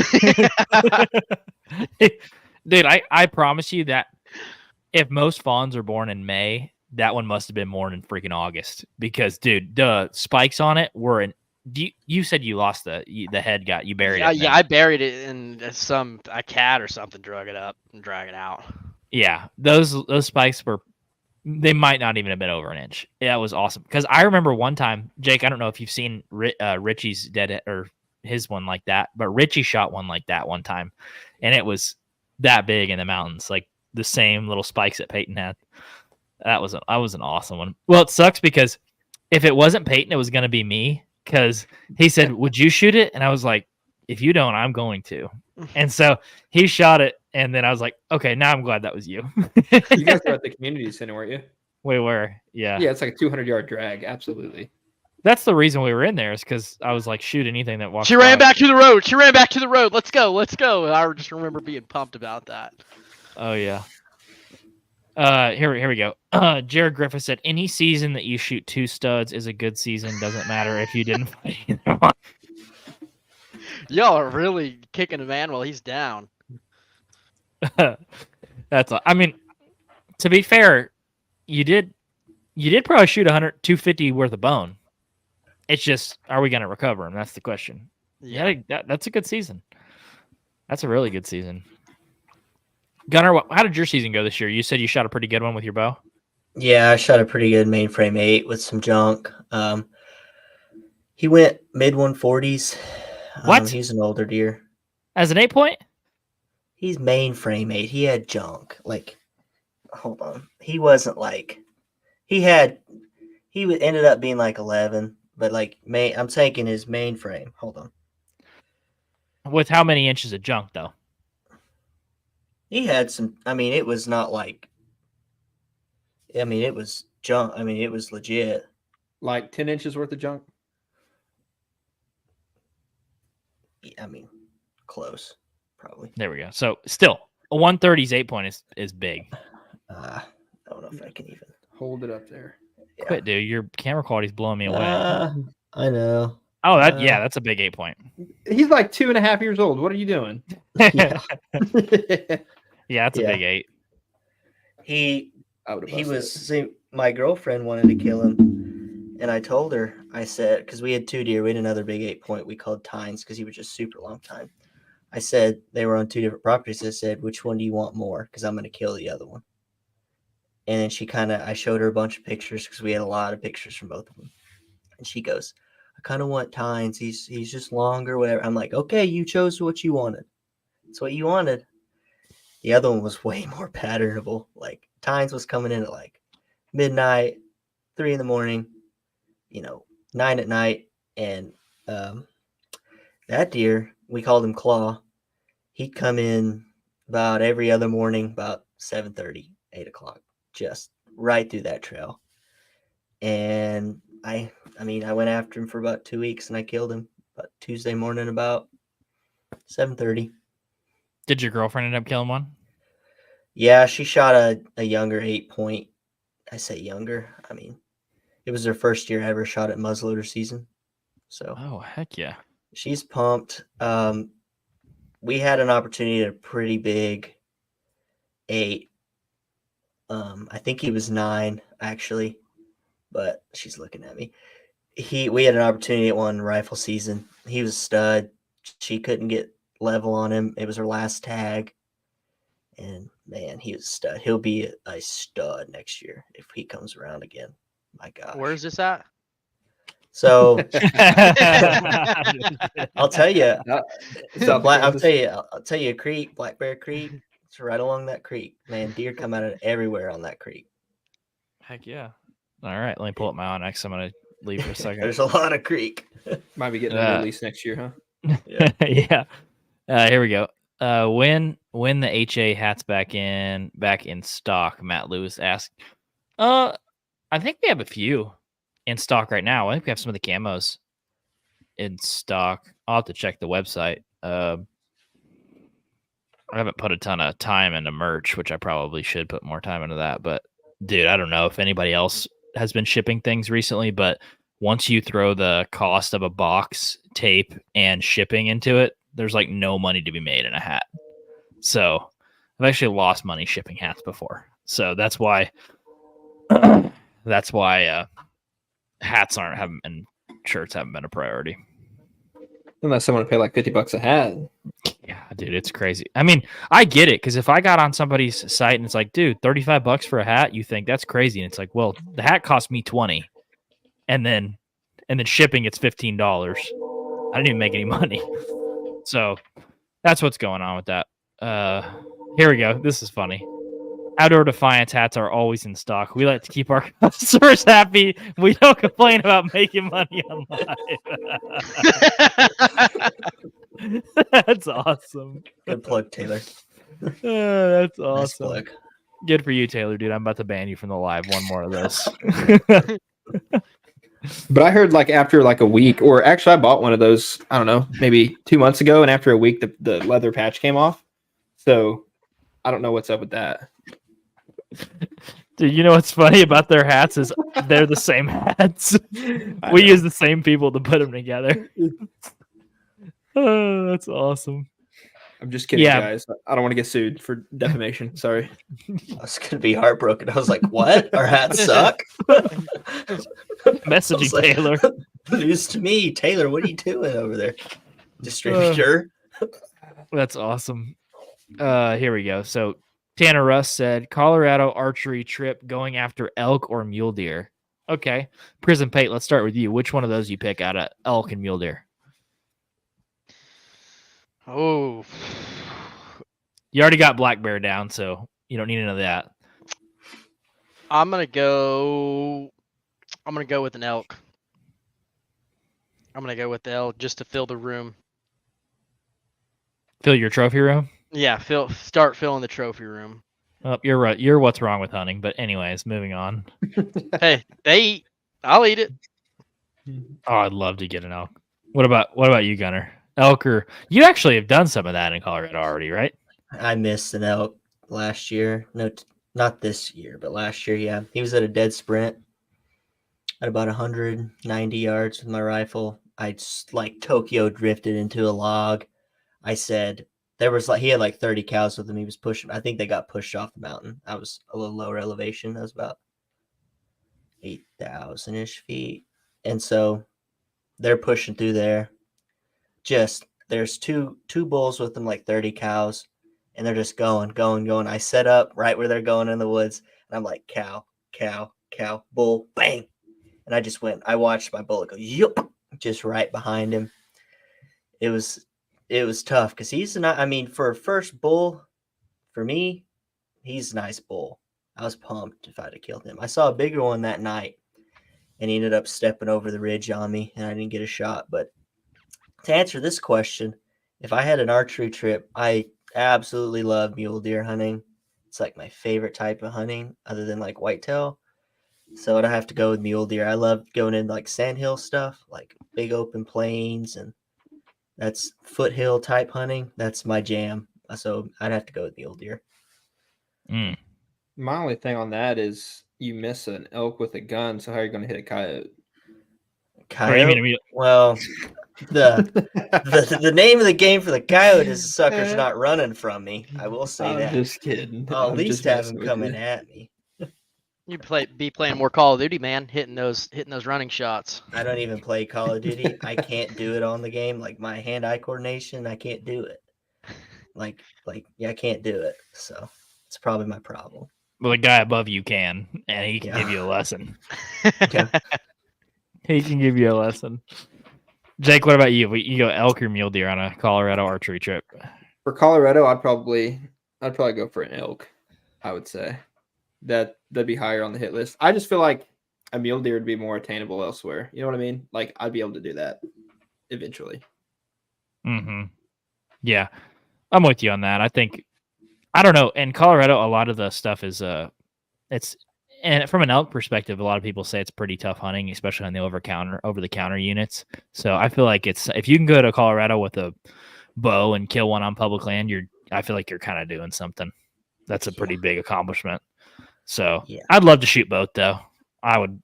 Dude, I promise you that if most fawns are born in May, that one must have been born in freaking August. Because, dude, the spikes on it were in. You said you lost the head you buried it. Yeah, I buried it in a cat or something drug it up and drag it out. Yeah, those spikes were. They might not even have been over an inch. That was awesome. Because I remember one time, Jake, I don't know if you've seen Richie's dead or his one like that, but Richie shot one like that one time, and it was that big in the mountains, like the same little spikes that Peyton had. That was an awesome one. Well, it sucks because if it wasn't Peyton, it was going to be me. Because he said, "Would you shoot it?" And I was like, "If you don't, I'm going to." And so he shot it, and then I was like, "Okay, now I'm glad that was you." You guys were at the community center, weren't you? We were, yeah. Yeah, it's like a 200-yard drag. Absolutely. That's the reason we were in there, is because I was like, shoot anything that walks. She ran back to the road. Let's go. I just remember being pumped about that. Oh yeah. Here we go. Jared Griffith said, "Any season that you shoot 2 studs is a good season. Doesn't matter if you didn't fight either one." Y'all are really kicking a man while he's down. That's all. I mean, to be fair, you did probably shoot 250 worth of bone. It's just, are we going to recover him? That's the question. Yeah, that's a good season. That's a really good season. Gunnar, how did your season go this year? You said you shot a pretty good one with your bow. Yeah, I shot a pretty good mainframe 8 with some junk. He went mid 140s. What? He's an older deer. As an 8-point? He's mainframe 8. He had junk. Like, hold on. He wasn't like he ended up being like 11, but like I'm taking his mainframe. Hold on. With how many inches of junk though? He had some. I mean, it was not like. I mean, it was junk. I mean, it was legit. Like 10 inches worth of junk? I mean, close, probably. There we go. So still, a 130's 8-point is big. I don't know if I can even Hold it up there. Yeah. Quit, dude. Your camera quality's blowing me away. I know. Oh, that's a big 8-point. He's like 2.5 years old. What are you doing? Yeah. Yeah, that's a big 8. He He was. See, my girlfriend wanted to kill him, and I told her. I said, because we had 2 deer, we had another big 8-point we called Tines because he was just super long time. I said they were on 2 different properties. I said, which one do you want more? Because I'm going to kill the other one. And then I showed her a bunch of pictures because we had a lot of pictures from both of them. And she goes, I kind of want Tines. He's just longer, whatever. I'm like, okay, you chose what you wanted. It's what you wanted. The other one was way more patternable. Like Tines was coming in at like midnight, 3 a.m, 9 at night, and That deer, we called him Claw. He'd come in about every other morning, about 7:30, 8 o'clock, just right through that trail. And I went after him for about 2 weeks, and I killed him about Tuesday morning about 7:30. Did your girlfriend end up killing one? Yeah, she shot a younger 8-point. I say younger. I mean, it was her first year ever shot at muzzleloader season. So Oh, heck yeah. she's pumped. We had an opportunity at a pretty big 8. I think he was 9 actually, but she's looking at me. We had an opportunity at one rifle season. He was a stud. She couldn't get level on him. It was her last tag. And man, he was a stud. He'll be a stud next year if he comes around again. My gosh. Where is this at? So I'll tell you, South I'll Kansas. tell you a creek, Black Bear Creek. It's right along that creek. Man, deer come out of everywhere on that creek. Heck yeah. All right, let me pull up my Onyx. I'm gonna leave for a second. There's a lot of creek. Might be getting a release next year, huh? Yeah. Here we go. When the HA hats back in stock, Matt Lewis asked. I think we have a few in stock right now. I think we have some of the camos in stock. I'll have to check the website. I haven't put a ton of time into merch, which I probably should put more time into that. But dude, I don't know if anybody else has been shipping things recently, but once you throw the cost of a box, tape, and shipping into it, there's like no money to be made in a hat. So I've actually lost money shipping hats before. So that's why hats and shirts haven't been a priority. Unless someone would pay like $50 a hat. Yeah, dude, it's crazy. I mean, I get it, because if I got on somebody's site and it's like, dude, $35 for a hat, you think that's crazy. And it's like, well, the hat cost me $20. And then shipping it's $15. I didn't even make any money. So that's what's going on with that. Here we go. This is funny. Outdoor Defiance hats are always in stock. We like to keep our customers happy. We don't complain about making money on live. That's awesome. Good plug, Taylor. That's Nice awesome. plug. Good for you, Taylor, dude. I'm about to ban you from the live. One more of this. But I heard like after like a week, or actually I bought one of those, I don't know, maybe 2 months ago. And after a week, the leather patch came off. So I don't know what's up with that. Dude, you know what's funny about their hats is they're the same hats. We use the same people to put them together. Oh, that's awesome. I'm just kidding, Yeah. guys. I don't want to get sued for defamation. Sorry. I was gonna be heartbroken. I was like, "What? Our hats suck." Messaging like- Taylor. News to me, Taylor. What are you doing over there, distributor? That's awesome. Here we go. So Tanner Russ said Colorado archery trip going after elk or mule deer. Okay. Prison Pate, let's start with you. Which one of those you pick out of elk and mule deer? Oh, You already got black bear down, so you don't need any of that. I'm gonna go with an elk. I'm gonna go with the elk just to fill the room. Fill your trophy room? Yeah, start filling the trophy room. Oh, you're right. You're what's wrong with hunting. But anyways, moving on. Hey, they eat. I'll eat it. Oh, I'd love to get an elk. What about you, Gunner? Elk or you actually have done some of that in Colorado already, right? I missed an elk last year. No, not this year, but last year. Yeah, he was at a dead sprint at about 190 yards with my rifle. I just like Tokyo drifted into a log. I said there was he had like 30 cows with him. He was pushing. I think they got pushed off the mountain. I was a little lower elevation. I was about 8,000-ish feet, and so they're pushing through there. There's two bulls with them, like 30 cows, and they're just going. I set up right where they're going in the woods, and I'm like, cow, bull, bang. And I watched my bullet go, yup, just right behind him. It was tough because he's not, I mean, for a first bull, for me, he's a nice bull. I was pumped if I'd have killed him. I saw a bigger one that night, and he ended up stepping over the ridge on me, and I didn't get a shot, but to answer this question, if I had an archery trip, I absolutely love mule deer hunting. It's like my favorite type of hunting, other than like whitetail. So I'd have to go with mule deer. I love going into like sandhill stuff, like big open plains, and that's foothill type hunting. That's my jam. So I'd have to go with mule deer. Mm. My only thing on that is you miss an elk with a gun, so how are you going to hit a coyote? Or you mean a Coyote? mule- Well, the name of the game for the coyote is the sucker's not running from me. I will say I'm that. just kidding. I'll I'm at least just have messing them with coming you. at me. You be playing more Call of Duty, man, hitting those running shots. I don't even play Call of Duty. I can't do it on the game. Like my hand-eye coordination, I can't do it. Yeah, I can't do it. So it's probably my problem. Well, the guy above you can, and he can Yeah. give you a lesson. Yeah. He can give you a lesson. Jake, what about you? You go elk or mule deer on a Colorado archery trip? For Colorado, I'd probably go for an elk. I would say that'd be higher on the hit list. I just feel like a mule deer would be more attainable elsewhere. You know what I mean? Like I'd be able to do that eventually. Mm-hmm. Yeah, I'm with you on that. I don't know. In Colorado, a lot of the stuff is it's, and from an elk perspective, a lot of people say it's pretty tough hunting, especially on the over the counter units. So I feel like if you can go to Colorado with a bow and kill one on public land, I feel like you're kind of doing something. That's a pretty big accomplishment. So Yeah. I'd love to shoot both though. I would.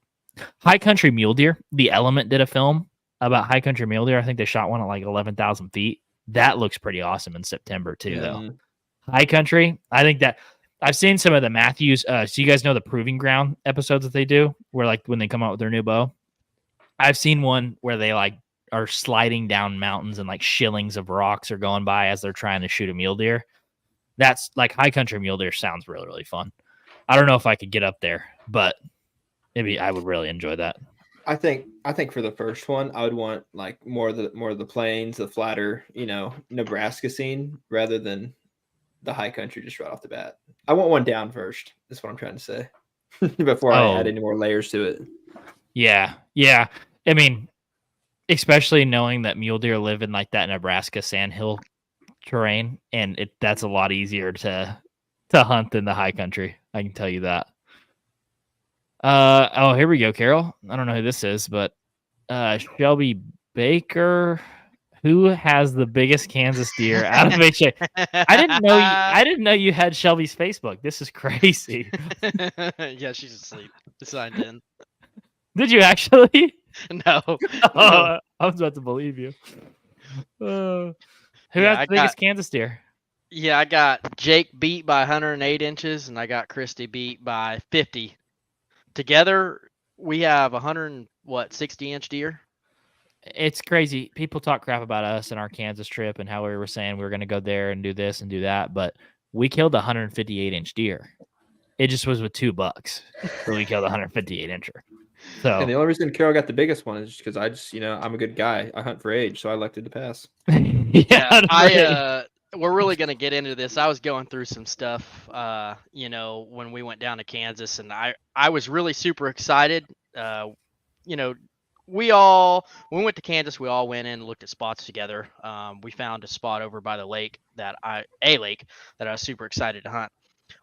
High country mule deer. The Element did a film about high country mule deer. I think they shot one at like 11,000 feet. That looks pretty awesome in September too, though. High country. I think that I've seen some of the Matthews. So you guys know the Proving Ground episodes that they do, where like when they come out with their new bow. I've seen one where they like are sliding down mountains and like shillings of rocks are going by as they're trying to shoot a mule deer. That's like high country mule deer sounds really, really fun. I don't know if I could get up there, but maybe I would really enjoy that. I think for the first one, I would want like more of the plains, the flatter, Nebraska scene rather than the high country just right off the bat. I want one down first. That's what I'm trying to say before I add any more layers to it. Yeah. Yeah. I mean, especially knowing that mule deer live in like that Nebraska sandhill terrain, and that's a lot easier to hunt than the high country. I can tell you that. Here we go, Carol. I don't know who this is, but Shelby Baker. Who has the biggest Kansas deer out of HA? I didn't know you had Shelby's Facebook. This is crazy. Yeah, she's asleep. Signed in. Did you actually? No. I was about to believe you. Who has the biggest Kansas deer? Yeah, I got Jake beat by 108 inches, and I got Christy beat by 50. Together, we have 60-inch deer. It's crazy. People talk crap about us and our Kansas trip and how we were saying we were going to go there and do this and do that, but we killed a 158-inch deer. It just was with $2 when we killed a 158-incher. So, and the only reason Carol got the biggest one is because I just, I'm a good guy. I hunt for age, so I elected to pass. We're really going to get into this. I was going through some stuff, when we went down to Kansas, and I was really super excited. When we went to Kansas, we all went in and looked at spots together. We found a spot over by the lake that I was super excited to hunt.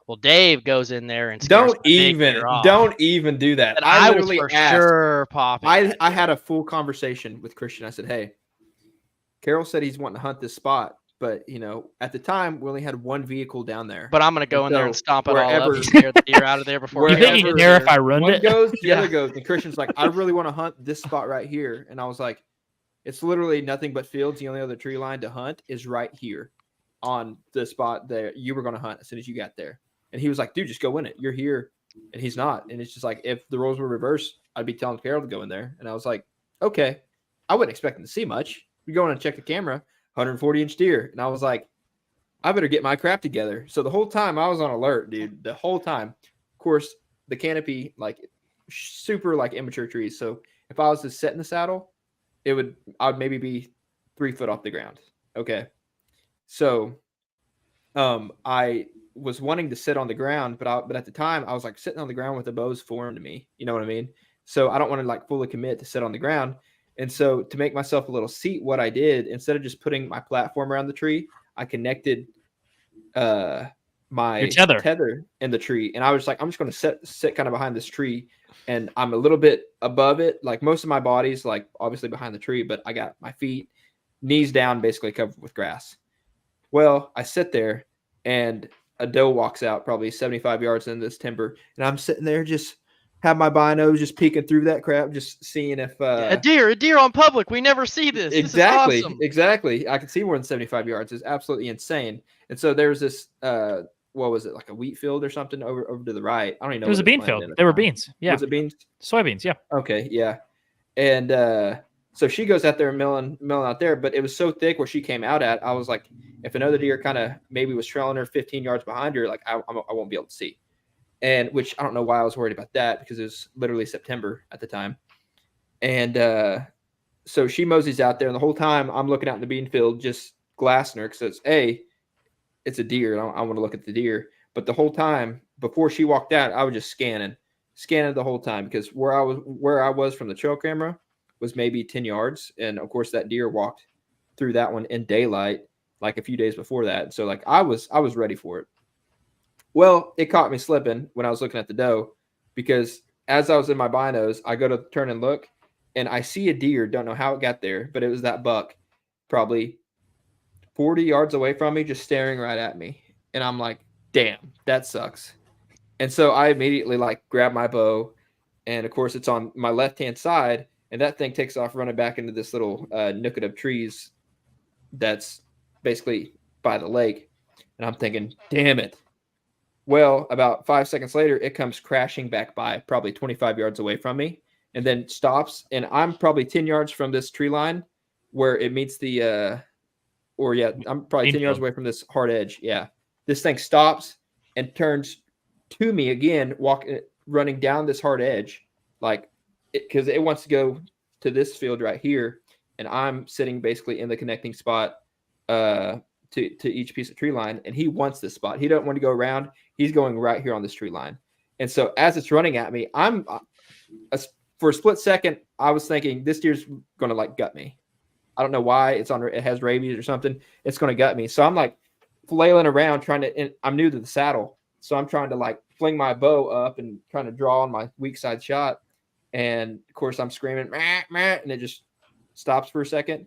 Well, Dave goes in there and don't even do that. And I was for sure popping. I had a full conversation with Christian. I said, "Hey, Carol said he's wanting to hunt this spot, but at the time we only had one vehicle down there. But I'm gonna go in there and stomp it all up and scare the deer out of there before. You think you can dare if I run it? One goes, the other goes, and Christian's like, I really want to hunt this spot right here, and I was like, it's literally nothing but fields. The only other tree line to hunt is right here on the spot that you were going to hunt as soon as you got there. And he was like, dude, just go in it. You're here. And he's not. And it's just like, if the roles were reversed, I'd be telling Carol to go in there. And I was like, okay. I wasn't expecting to see much. We go in and check the camera, 140-inch deer. And I was like, I better get my crap together. So the whole time I was on alert, dude. The whole time. Of course, the canopy, like super like immature trees. So if I was to sit in the saddle, I would maybe be 3 foot off the ground. Okay. So I was wanting to sit on the ground, but at the time I was like sitting on the ground with the bows foreign to me. You know what I mean? So I don't want to like fully commit to sit on the ground. And so to make myself a little seat, what I did, instead of just putting my platform around the tree, I connected my Your tether. tether in the tree. And I was like, I'm just going to sit kind of behind this tree, and I'm a little bit above it. Like most of my body's like obviously behind the tree, but I got my feet, knees down, basically covered with grass. Well, I sit there, and a doe walks out probably 75 yards in this timber, and I'm sitting there just have my binos just peeking through that crap, just seeing if a deer on public. We never see this. Exactly, This is awesome. exactly. I can see more than 75 yards. It's absolutely insane. And so there's this what was it, like a wheat field or something over to the right? I don't even know. It was a what bean planted field. in at There the were time. beans. Yeah. Was it beans? Soybeans. Yeah. Okay, yeah. And so she goes out there milling out there, but it was so thick where she came out at. I was like, if another deer kind of maybe was trailing her 15 yards behind her, like I won't be able to see. And which I don't know why I was worried about that, because it was literally September at the time. And so she moseys out there, and the whole time I'm looking out in the bean field, just glassing her, because it's a deer. I want to look at the deer. But the whole time before she walked out, I was just scanning the whole time, because where I was from the trail camera was maybe 10 yards. And of course that deer walked through that one in daylight, like a few days before that. So like I was ready for it. Well, it caught me slipping when I was looking at the doe, because as I was in my binos, I go to turn and look, and I see a deer. Don't know how it got there, but it was that buck probably 40 yards away from me, just staring right at me. And I'm like, damn, that sucks. And so I immediately like grab my bow, and of course it's on my left-hand side, and that thing takes off running back into this little nooket of trees that's basically by the lake. And I'm thinking, damn it. Well, about 5 seconds later, it comes crashing back by, probably 25 yards away from me, and then stops. And I'm probably 10 yards from this tree line where it meets I'm probably 10 yards away from this hard edge. Yeah. This thing stops and turns to me again, running down this hard edge, because it wants to go to this field right here. And I'm sitting basically in the connecting spot to each piece of tree line, and he wants this spot. He doesn't want to go around. He's going right here on this tree line. And so as it's running at me, for a split second, I was thinking this deer's going to like gut me. I don't know why. It has rabies or something. It's going to gut me. So I'm like flailing around and I'm new to the saddle. So I'm trying to like fling my bow up and trying to draw on my weak side shot. And of course I'm screaming, meh, meh, and it just stops for a second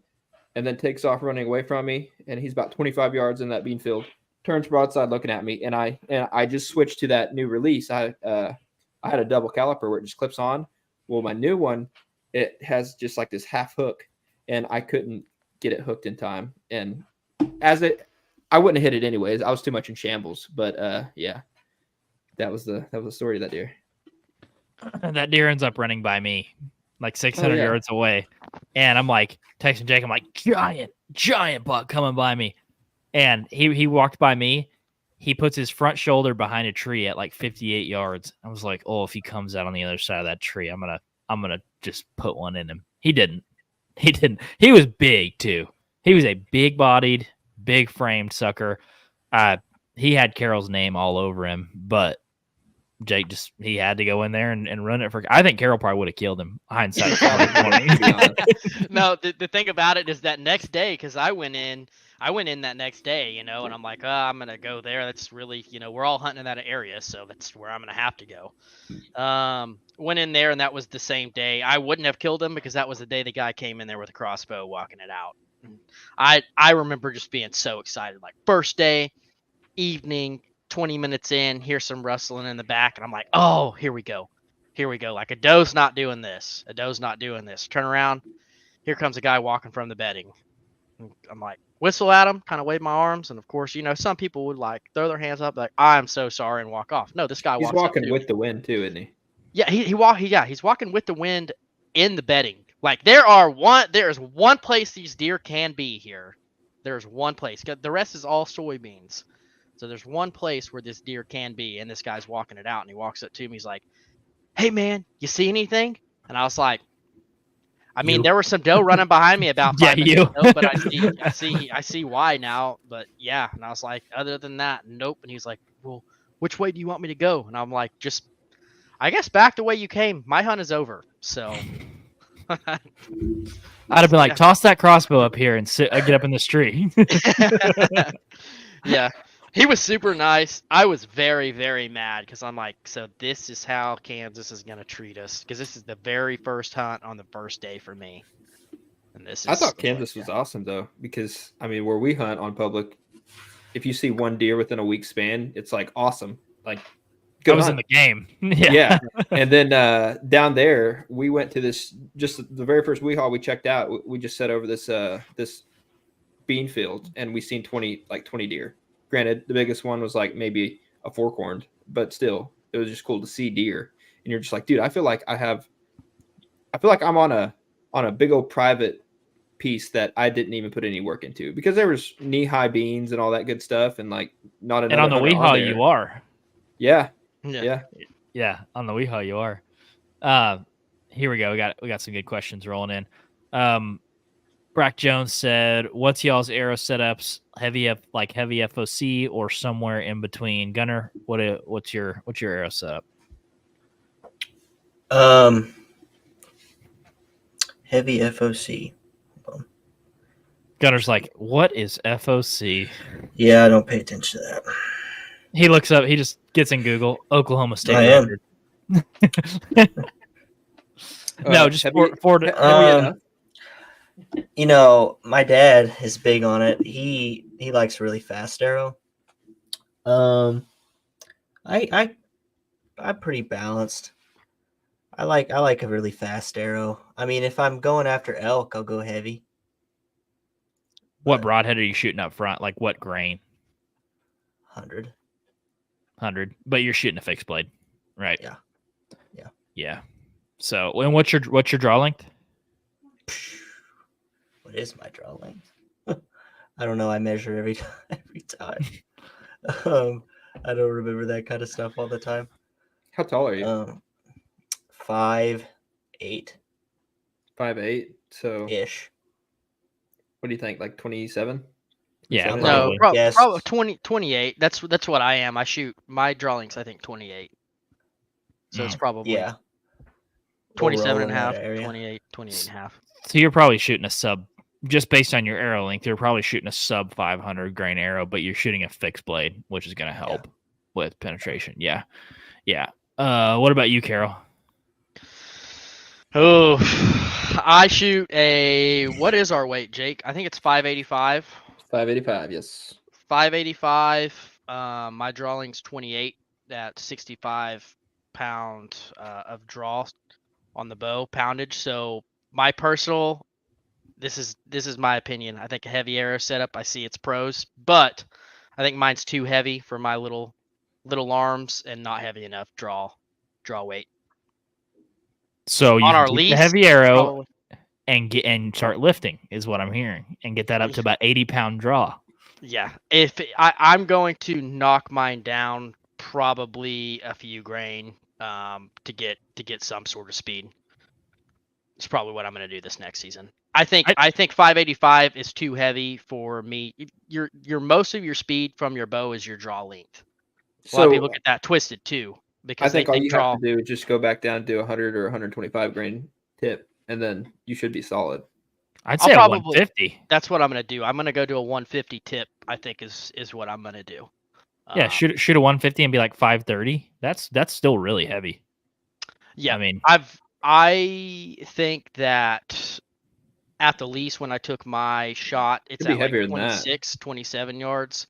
and then takes off running away from me. And he's about 25 yards in that bean field, turns broadside looking at me. And I just switched to that new release. I had a double caliper where it just clips on. Well, my new one, it has just like this half hook, and I couldn't get it hooked in time. And I wouldn't have hit it anyways. I was too much in shambles. But yeah, that was the story of that deer. That deer ends up running by me like 600 yards away. And I'm like texting Jake. I'm like, giant buck coming by me. And he walked by me. He puts his front shoulder behind a tree at like 58 yards. I was like, oh, if he comes out on the other side of that tree, I'm gonna just put one in him. He didn't. He was big too. He was a big-bodied, big-framed sucker. He had Carol's name all over him, but Jake he had to go in there and run it for. I think Carol probably would have killed him. Hindsight. No, the thing about it is that next day, because I went in that next day, and I'm like, oh, I'm gonna go there. That's really, we're all hunting in that area, so that's where I'm gonna have to go. Went in there, and that was the same day. I wouldn't have killed him because that was the day the guy came in there with a crossbow, walking it out. I remember just being so excited, like first day, evening, 20 minutes in, hear some rustling in the back, and I'm like, oh, here we go. Like a doe's not doing this. Turn around, here comes a guy walking from the bedding. I'm like, whistle at him, kind of wave my arms, and of course, some people would like throw their hands up, like, I'm so sorry, and walk off. No, this guy he's walking with the wind too, isn't he? Yeah, he's walking with the wind in the bedding. Like there's one place these deer can be here. There's one place. The rest is all soybeans. So there's one place where this deer can be, and this guy's walking it out, and he walks up to me. He's like, hey man, you see anything? And I was like, I mean, there was some doe running behind me about 5 minutes ago, but I see why now. But yeah, and I was like, other than that, nope. And he's like, well, which way do you want me to go? And I'm like, I guess back the way you came. My hunt is over. So I'd have been like, toss that crossbow up here and get up in this tree. Yeah. He was super nice. I was very, very mad because I'm like, so this is how Kansas is going to treat us because this is the very first hunt on the first day for me. And this is. I thought Kansas was awesome though, because I mean, where we hunt on public, if you see one deer within a week span, it's like awesome. Like, I was in the game. Yeah. And then down there, we went to this, just the very first weehhaw we checked out. We just set over this this bean field, and we seen 20 deer. Granted, the biggest one was like maybe a fork-horned, but still, it was just cool to see deer. And you're just like, dude, I feel like I'm on a big old private piece that I didn't even put any work into, because there was knee-high beans and all that good stuff, and like not enough. And on the weehaw, you are. Yeah. Yeah. On the weehaw, you are. Here we go. We got some good questions rolling in. Brack Jones said, "What's y'all's arrow setups? Heavy FOC or somewhere in between?" Gunner, what's your arrow setup? Heavy FOC. Gunner's like, "What is FOC?" Yeah, I don't pay attention to that. He looks up. He just gets in Google Oklahoma State I am. record. No, just for you know, my dad is big on it. He likes a really fast arrow. I'm pretty balanced. I like a really fast arrow. I mean, if I'm going after elk, I'll go heavy. What broadhead are you shooting up front? Like what grain? 100. But you're shooting a fixed blade, right? Yeah. So, and what's your draw length? What is my draw length? I don't know. I measure every time. I don't remember that kind of stuff all the time. How tall are you? 5'8". 5'8". So ish. What do you think? Like 27? Yeah. No, Yes. probably 28. That's what I am. I shoot my draw length's I think 28. So it's probably 27 and a half, 28 and a half. So you're probably shooting a sub, just based on your arrow length, you're probably shooting a sub 500 grain arrow, but you're shooting a fixed blade, which is going to help with penetration. Yeah. What about you, Carol? Oh, I shoot what is our weight, Jake? I think it's 585. 585, yes. 585. My draw length's 28 at 65 pound of draw on the bow poundage. So my personal, this is my opinion. I think a heavy arrow setup, I see its pros, but I think mine's too heavy for my little arms and not heavy enough draw weight. So you on our keep lease, the heavy arrow probably. and start lifting is what I'm hearing, and get that up to about 80-pound draw. Yeah, if I'm going to knock mine down probably a few grain to get some sort of speed. It's probably what I'm going to do this next season. I think 585 is too heavy for me. Your most of your speed from your bow is your draw length. A lot of people get that twisted too, because I think all you draw. have to do is just go back down to 100 or 125 grain tip, and then you should be solid. I'd say probably, 150. That's what I'm going to do. I'm going to go to a 150 tip. I think is what I'm going to do. Yeah, shoot a 150 and be like 530. That's still really heavy. Yeah, I mean, I think that at the least when I took my shot, it's at like 26, 27 yards.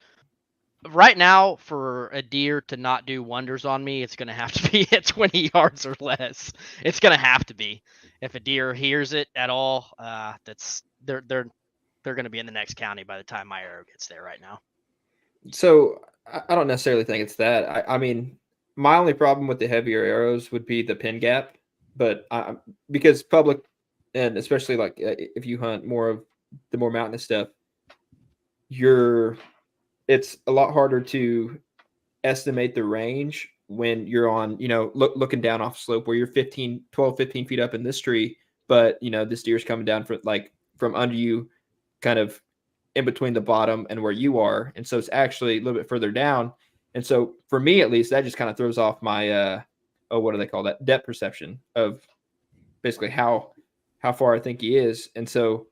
Right now, for a deer to not do wonders on me, it's going to have to be at 20 yards or less. It's going to have to be. If a deer hears it at all, they're going to be in the next county by the time my arrow gets there right now. So I don't necessarily think it's that. I mean, my only problem with the heavier arrows would be the pin gap, but because public, and especially like if you hunt more of the more mountainous stuff, it's a lot harder to estimate the range when you're on, looking down off slope where you're 12, 15 feet up in this tree, but this deer's coming down from under you, kind of in between the bottom and where you are. And so it's actually a little bit further down. And so for me, at least, that just kind of throws off my, what do they call that? Depth perception of basically how how far I think he is. And so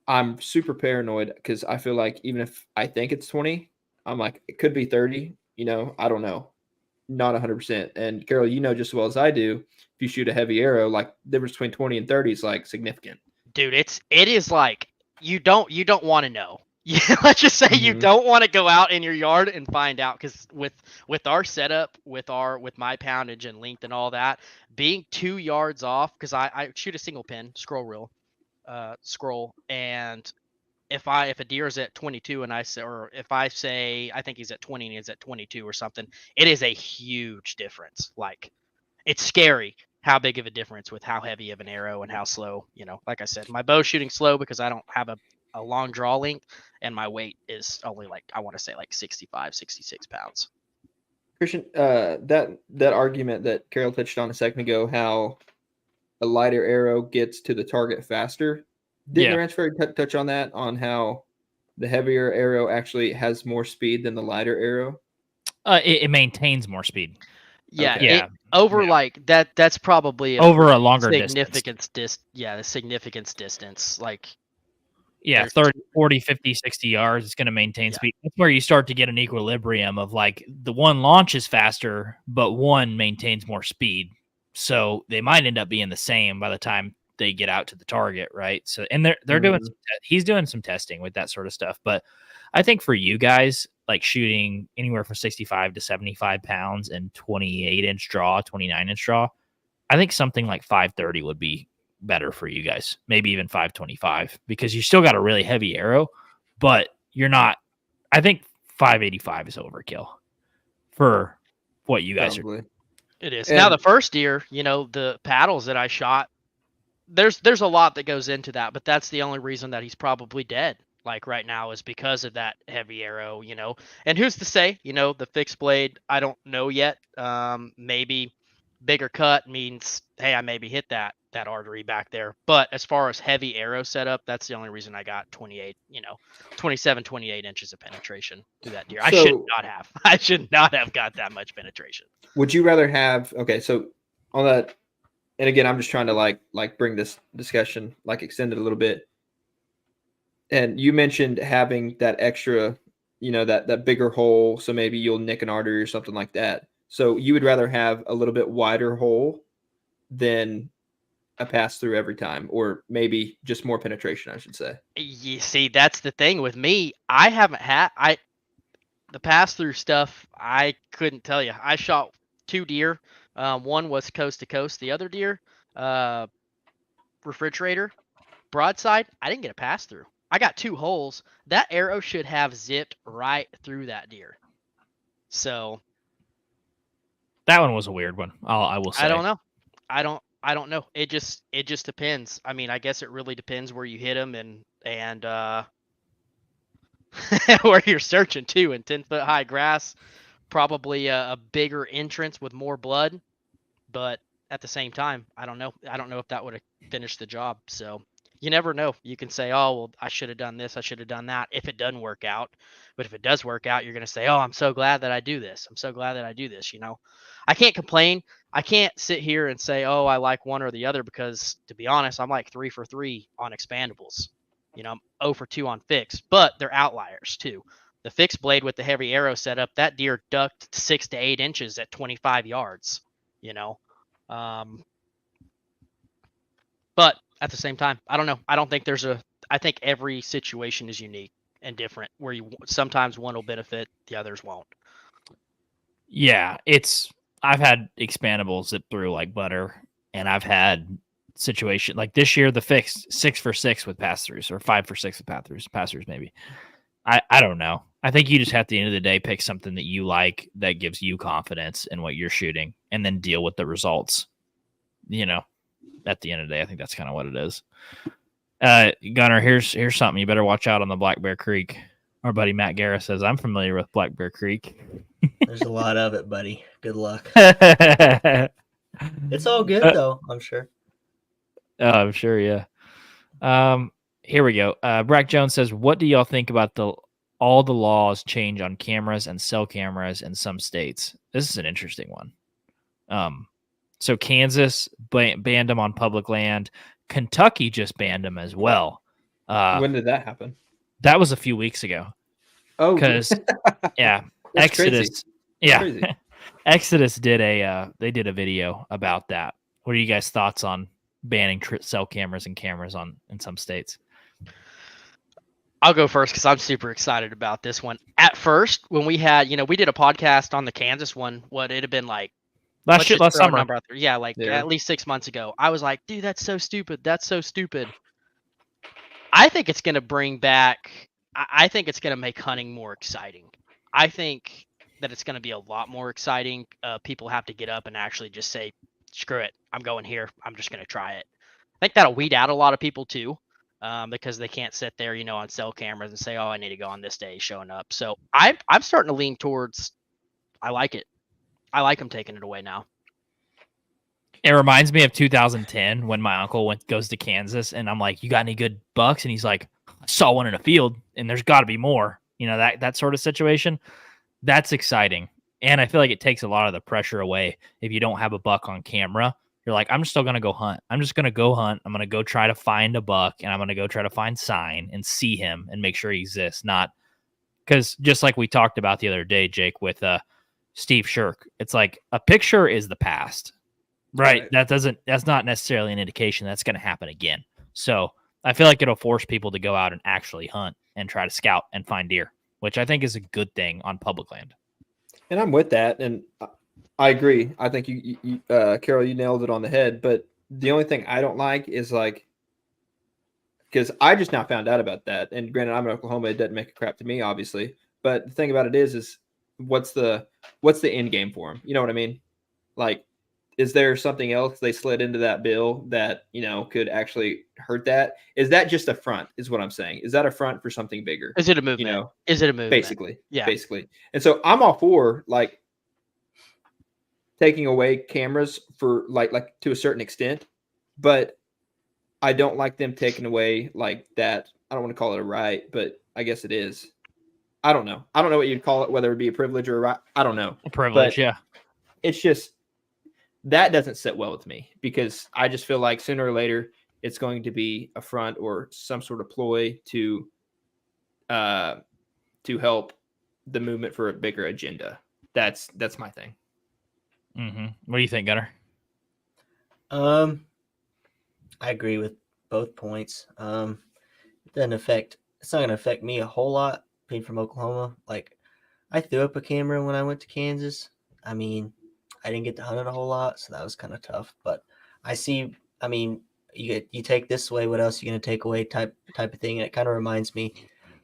I'm super paranoid because I feel like even if I think it's 20, I'm like, it could be 30. I don't know. Not 100%. And Carol, just as well as I do, if you shoot a heavy arrow, like the difference between 20 and 30 is like significant. Dude, it is like you don't want to know. Let's just say you Mhm. don't want to go out in your yard and find out, because with our setup, with my poundage and length and all that, being 2 yards off, because I shoot a single pin scroll reel, and if a deer is at 22 and if I say I think he's at 20 and he's at 22 or something, it is a huge difference. Like, it's scary how big of a difference with how heavy of an arrow and how slow. Like I said, my bow's shooting slow because I don't have a long draw length, and my weight is only like, I want to say like 65, 66 pounds. Christian, that argument that Carol touched on a second ago, how a lighter arrow gets to the target faster. Didn't Yeah. the Ranch Fairy touch on that, on how the heavier arrow actually has more speed than the lighter arrow? It maintains more speed. Yeah, Okay. Yeah. over Yeah. like that. That's probably Over a longer distance. the significance distance. Like, Yeah, there's- 30, 40, 50, 60 yards. It's going to maintain Yeah. speed. That's where you start to get an equilibrium of like the one launches faster, but one maintains more speed. So they might end up being the same by the time they get out to the target, right? So, and they're doing he's doing some testing with that sort of stuff. But I think for you guys, like shooting anywhere from 65 to 75 pounds and 28-inch draw, 29-inch draw, I think something like 530 would be better for you guys, maybe even 525, because you still got a really heavy arrow, but you're not. I think 585 is overkill for what you guys are. Probably. It is. And- Now the first deer, the paddles that I shot, there's a lot that goes into that, but that's the only reason that he's probably dead, like right now, is because of that heavy arrow, And who's to say, the fixed blade, I don't know yet. Maybe bigger cut means, hey, I maybe hit that artery back there. But as far as heavy arrow setup, that's the only reason I got 27, 28 inches of penetration through that deer. I should So- not have. I should not have got that much penetration. Would you rather have, okay, so on that, and again, I'm just trying to like bring this discussion, like extend it a little bit. And you mentioned having that extra, that bigger hole, so maybe you'll nick an artery or something like that. So you would rather have a little bit wider hole than a pass through every time, or maybe just more penetration, I should say. You see, that's the thing with me. I haven't had the pass through stuff. I couldn't tell you. I shot 2 deer. One was coast to coast. The other deer, refrigerator, broadside. I didn't get a pass through. I got 2 holes. That arrow should have zipped right through that deer. So That one was a weird one. I will say. I don't know. I don't know. It just depends. I mean, I guess it really depends where you hit them and where you're searching too. In 10-foot high grass, probably a bigger entrance with more blood. But at the same time, I don't know. I don't know if that would have finished the job. So you never know. You can say, oh, well, I should have done this. I should have done that, if it doesn't work out. But if it does work out, you're going to say, oh, I'm so glad that I do this. I'm so glad that I do this. I can't complain. I can't sit here and say, oh, I like one or the other, because to be honest, I'm like 3 for 3 on expandables. I'm 0 for 2 on fixed, but they're outliers too. The fixed blade with the heavy arrow setup, that deer ducked 6 to 8 inches at 25 yards, but at the same time, I don't know. I don't think I think every situation is unique and different, where sometimes one will benefit, the others won't. Yeah, I've had expandables that threw like butter, and I've had situation like this year, the fixed 6 for 6 with pass throughs, or 5 for 6 with pass throughs maybe. I don't know. I think you just have to, at the end of the day, pick something that you like, that gives you confidence in what you're shooting, and then deal with the results. At the end of the day, I think that's kind of what it is. Gunner, here's something you better watch out on the Black Bear Creek. Our buddy Matt Guerra says, I'm familiar with Black Bear Creek. There's a lot of it, buddy. Good luck. Oh, It's all good though, I'm sure. I'm sure, yeah. Here we go. Brack Jones says, what do y'all think about all the laws change on cameras and cell cameras in some states? This is an interesting one. So Kansas banned them on public land. Kentucky just banned them as well. When did that happen? That was a few weeks ago. Oh, Because yeah, That's crazy. Exodus, yeah, crazy. Exodus did they did a video about that. What are you guys' thoughts on banning cell cameras and cameras in some states? I'll go first because I'm super excited about this one. At first, when we had, we did a podcast on the Kansas one, what it'd have been like Last let's just throw a summer. number out there. Yeah, like Yeah. at least 6 months ago. I was like, dude, that's so stupid. That's so stupid. I think it's gonna bring back. I think it's gonna make hunting more exciting. I think that it's gonna be a lot more exciting. People have to get up and actually just say, screw it, I'm going here. I'm just gonna try it. I think that'll weed out a lot of people too. Because they can't sit there, on cell cameras and say, "Oh, I need to go on this day," showing up. So I'm starting to lean towards. I like it. I like them taking it away now. It reminds me of 2010 when my uncle goes to Kansas, and I'm like, "You got any good bucks?" And he's like, "I saw one in a field, and there's got to be more." That sort of situation. That's exciting, and I feel like it takes a lot of the pressure away if you don't have a buck on camera. You're like, I'm still going to go hunt. I'm just going to go hunt. I'm going to go try to find a buck, and I'm going to go try to find sign and see him and make sure he exists. Not because just like we talked about the other day, Jake, with Steve Shirk, it's like a picture is the past, right? That's not necessarily an indication that's going to happen again. So I feel like it'll force people to go out and actually hunt and try to scout and find deer, which I think is a good thing on public land. And I'm with that. And I agree. I think you Carol, you nailed it on the head. But the only thing I don't like is because I just now found out about that. And granted, I'm in Oklahoma. It doesn't make a crap to me, obviously. But the thing about it is what's the end game for them? You know what I mean? Like, is there something else they slid into that bill that, could actually hurt that? Is that just a front is what I'm saying? Is that a front for something bigger? Is it a movement? Is it a movement? Basically. Yeah. Basically. And so I'm all for taking away cameras for like to a certain extent, but I don't like them taking away like that. I don't want to call it a right, but I guess it is. I don't know. I don't know what you'd call it, whether it be a privilege or a right. I don't know. A privilege, But yeah. It's just that doesn't sit well with me because I just feel like sooner or later it's going to be a front or some sort of ploy to help the movement for a bigger agenda. That's my thing. Mm-hmm. What do you think, Gunnar? I agree with both points. It's not going to affect me a whole lot being from Oklahoma. Like, I threw up a camera when I went to Kansas. I mean, I didn't get to hunt it a whole lot, so that was kind of tough. But you take this away, what else are you going to take away type of thing. And it kind of reminds me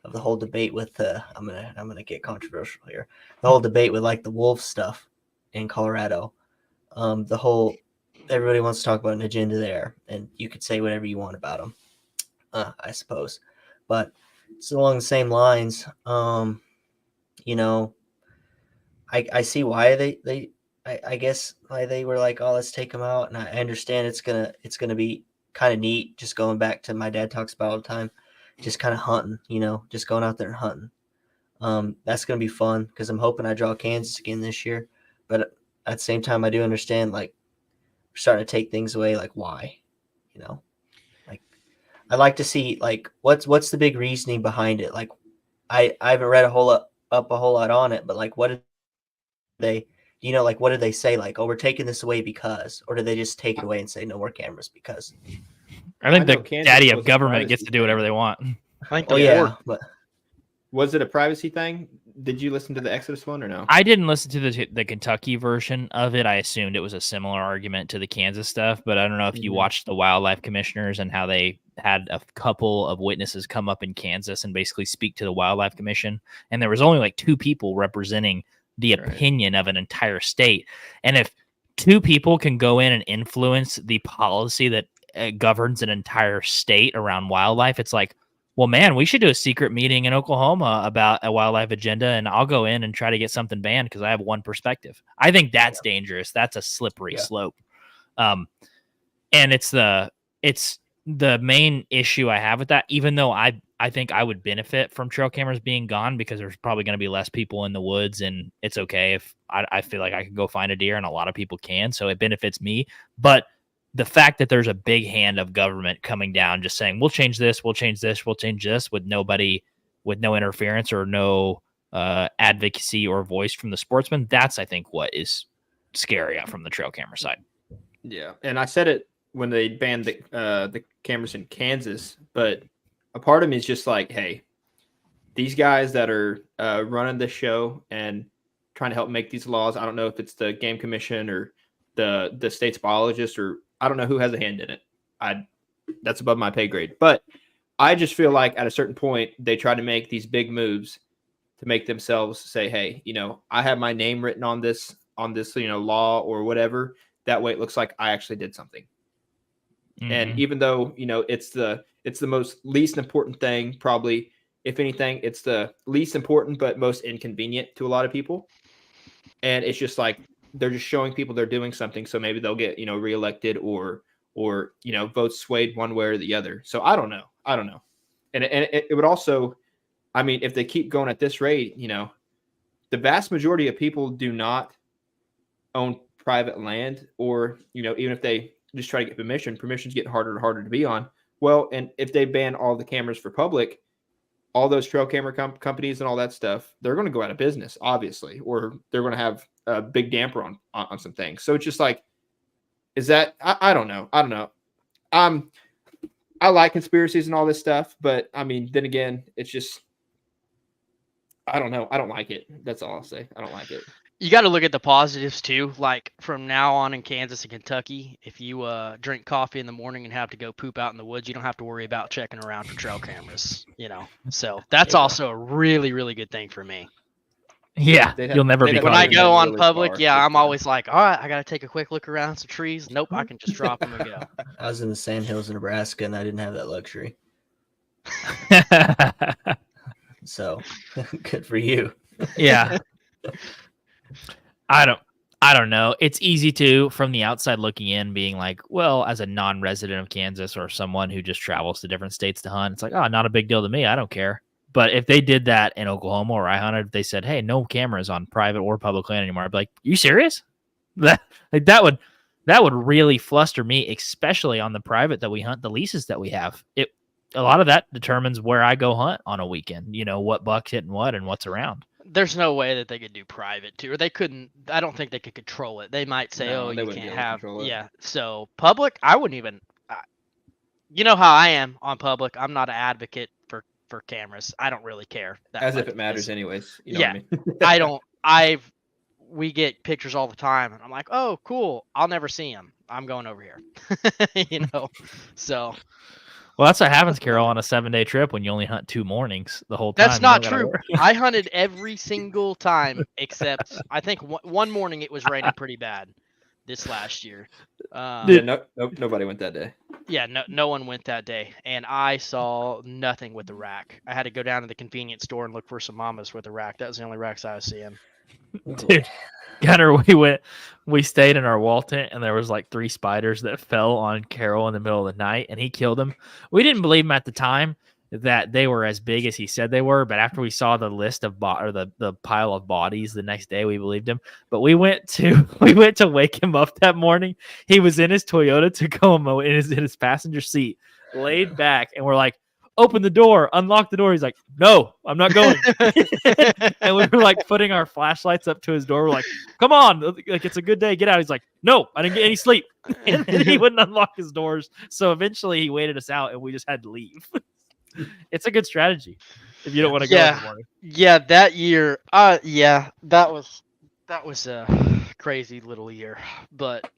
of the whole debate with I'm gonna get controversial here. The whole debate with like the wolf stuff in Colorado. Everybody wants to talk about an agenda there, and you could say whatever you want about them, I suppose. But it's along the same lines. I see why I guess why they were like, oh, let's take them out, and I understand it's gonna be kind of neat. Just going back to my dad talks about all the time, just kind of hunting, just going out there and hunting. That's gonna be fun because I'm hoping I draw Kansas again this year, but at the same time, I do understand like we're starting to take things away. Like why, like I'd like to see like what's the big reasoning behind it. Like I haven't read a whole lot on it, but like what did they, what did they say? Like, oh, we're taking this away because, or did they just take it away and say no more cameras because? I think I know the Kansas daddy was of a government gets privacy to do whatever they want. I think Oh the yeah, board- but Was it a privacy thing? Did you listen to the Exodus one or no? I didn't listen to the Kentucky version of it. I assumed it was a similar argument to the Kansas stuff, but I don't know if you Mhm. watched the wildlife commissioners and how they had a couple of witnesses come up in Kansas and basically speak to the wildlife commission. And there was only like two people representing the Right. opinion of an entire state. And if two people can go in and influence the policy that governs an entire state around wildlife, it's like, well, man, we should do a secret meeting in Oklahoma about a wildlife agenda, and I'll go in and try to get something banned because I have one perspective. I think that's dangerous. That's a slippery slope. And it's the main issue I have with that, even though I think I would benefit from trail cameras being gone because there's probably going to be less people in the woods, and it's okay if I feel like I could go find a deer, and a lot of people can, so it benefits me. But the fact that there's a big hand of government coming down, just saying, we'll change this, we'll change this, we'll change this with no interference or no advocacy or voice from the sportsman. That's, I think, what is scary from the trail camera side. Yeah. And I said it when they banned the cameras in Kansas, but a part of me is just like, hey, these guys that are running this show and trying to help make these laws, I don't know if it's the game commission or the state's biologist, or I don't know who has a hand in it. That's above my pay grade. But I just feel like at a certain point, they try to make these big moves to make themselves say, hey, I have my name written on this, law or whatever. That way it looks like I actually did something. Mm-hmm. And even though, it's the most least important thing, probably, if anything, it's the least important but most inconvenient to a lot of people. And it's just like they're just showing people they're doing something, so maybe they'll get reelected or votes swayed one way or the other. So I don't know. And it would also, I mean, if they keep going at this rate, the vast majority of people do not own private land, or even if they just try to get permissions get harder and harder to be on. Well, and if they ban all the cameras for public, all those trail camera companies and all that stuff, they're going to go out of business, obviously, or they're going to have a big damper on some things. So it's just like, is that, I don't know. I like conspiracies and all this stuff, but I mean, then again, it's just, I don't know. I don't like it. That's all I'll say. I don't like it. You got to look at the positives too. Like from now on in Kansas and Kentucky, if you drink coffee in the morning and have to go poop out in the woods, you don't have to worry about checking around for trail cameras, So that's also a really, really good thing for me. Yeah, you'll never be. When I go on public, I'm always like, all right, I got to take a quick look around some trees. Nope, I can just drop them and go. I was in the Sandhills in Nebraska, and I didn't have that luxury. So good for you. Yeah. I don't know. It's easy to, from the outside looking in, being like, well, as a non-resident of Kansas or someone who just travels to different states to hunt, it's like, oh, not a big deal to me. I don't care. But if they did that in Oklahoma where I hunted, they said, hey, no cameras on private or public land anymore, I'd be like, you serious? That would really fluster me, especially on the private that we hunt, the leases that we have. A lot of that determines where I go hunt on a weekend, what buck's hitting what and what's around. There's no way that they could do private too, or they couldn't. I don't think they could control it. They might say, "Oh, you can't have." Yeah. So public, I wouldn't even. You know how I am on public. I'm not an advocate for cameras. I don't really care. As if it matters, anyways. Yeah. What I mean? We get pictures all the time, and I'm like, "Oh, cool. I'll never see them. I'm going over here." So. Well, that's what happens, Carol, on a 7-day trip when you only hunt 2 mornings the whole time. That's not true. I hunted every single time except I think one morning it was raining pretty bad this last year. Nobody went that day. Yeah, no one went that day, and I saw nothing with the rack. I had to go down to the convenience store and look for some mamas with a rack. That was the only racks I was seeing. Dude, Gunner, we stayed in our wall tent, and there was like 3 spiders that fell on Carol in the middle of the night, and he killed them. We didn't believe him at the time that they were as big as he said they were, but after we saw the list of the pile of bodies the next day, we believed him. But we went to wake him up that morning. He was in his Toyota Tacoma in his passenger seat, laid back, and we're like, open the door, unlock the door. He's like, no, I'm not going. And we were like putting our flashlights up to his door. We're like, come on, like it's a good day, get out. He's like, no, I didn't get any sleep. And then he wouldn't unlock his doors. So eventually he waited us out and we just had to leave. It's a good strategy if you don't want to go in the morning. Yeah, that year, that was a crazy little year. But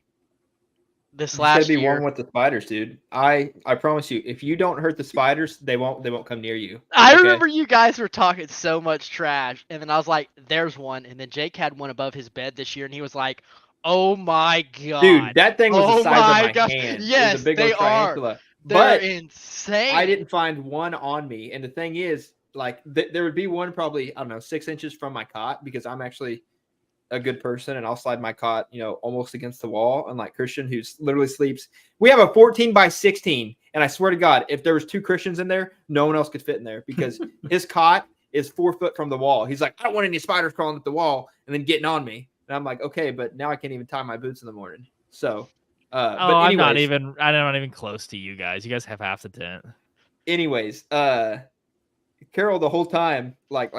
this last be year, one with the spiders, dude. I promise you, if you don't hurt the spiders, they won't come near you. I remember you guys were talking so much trash, and then I was like, "There's one," and then Jake had one above his bed this year, and he was like, "Oh my god, dude, that thing was the size of my hand." Yes, it was a big they are. They're but insane. I didn't find one on me, and the thing is, like, there would be one probably 6 inches from my cot because I'm actually a good person and I'll slide my cot, almost against the wall. Unlike Christian, who's literally sleeps. We have a 14x16. And I swear to God, if there was 2 Christians in there, no one else could fit in there because his cot is 4 foot from the wall. He's like, I don't want any spiders crawling up the wall and then getting on me. And I'm like, okay, but now I can't even tie my boots in the morning. So I'm not even close to you guys. You guys have half the tent. Anyways, Carol the whole time, like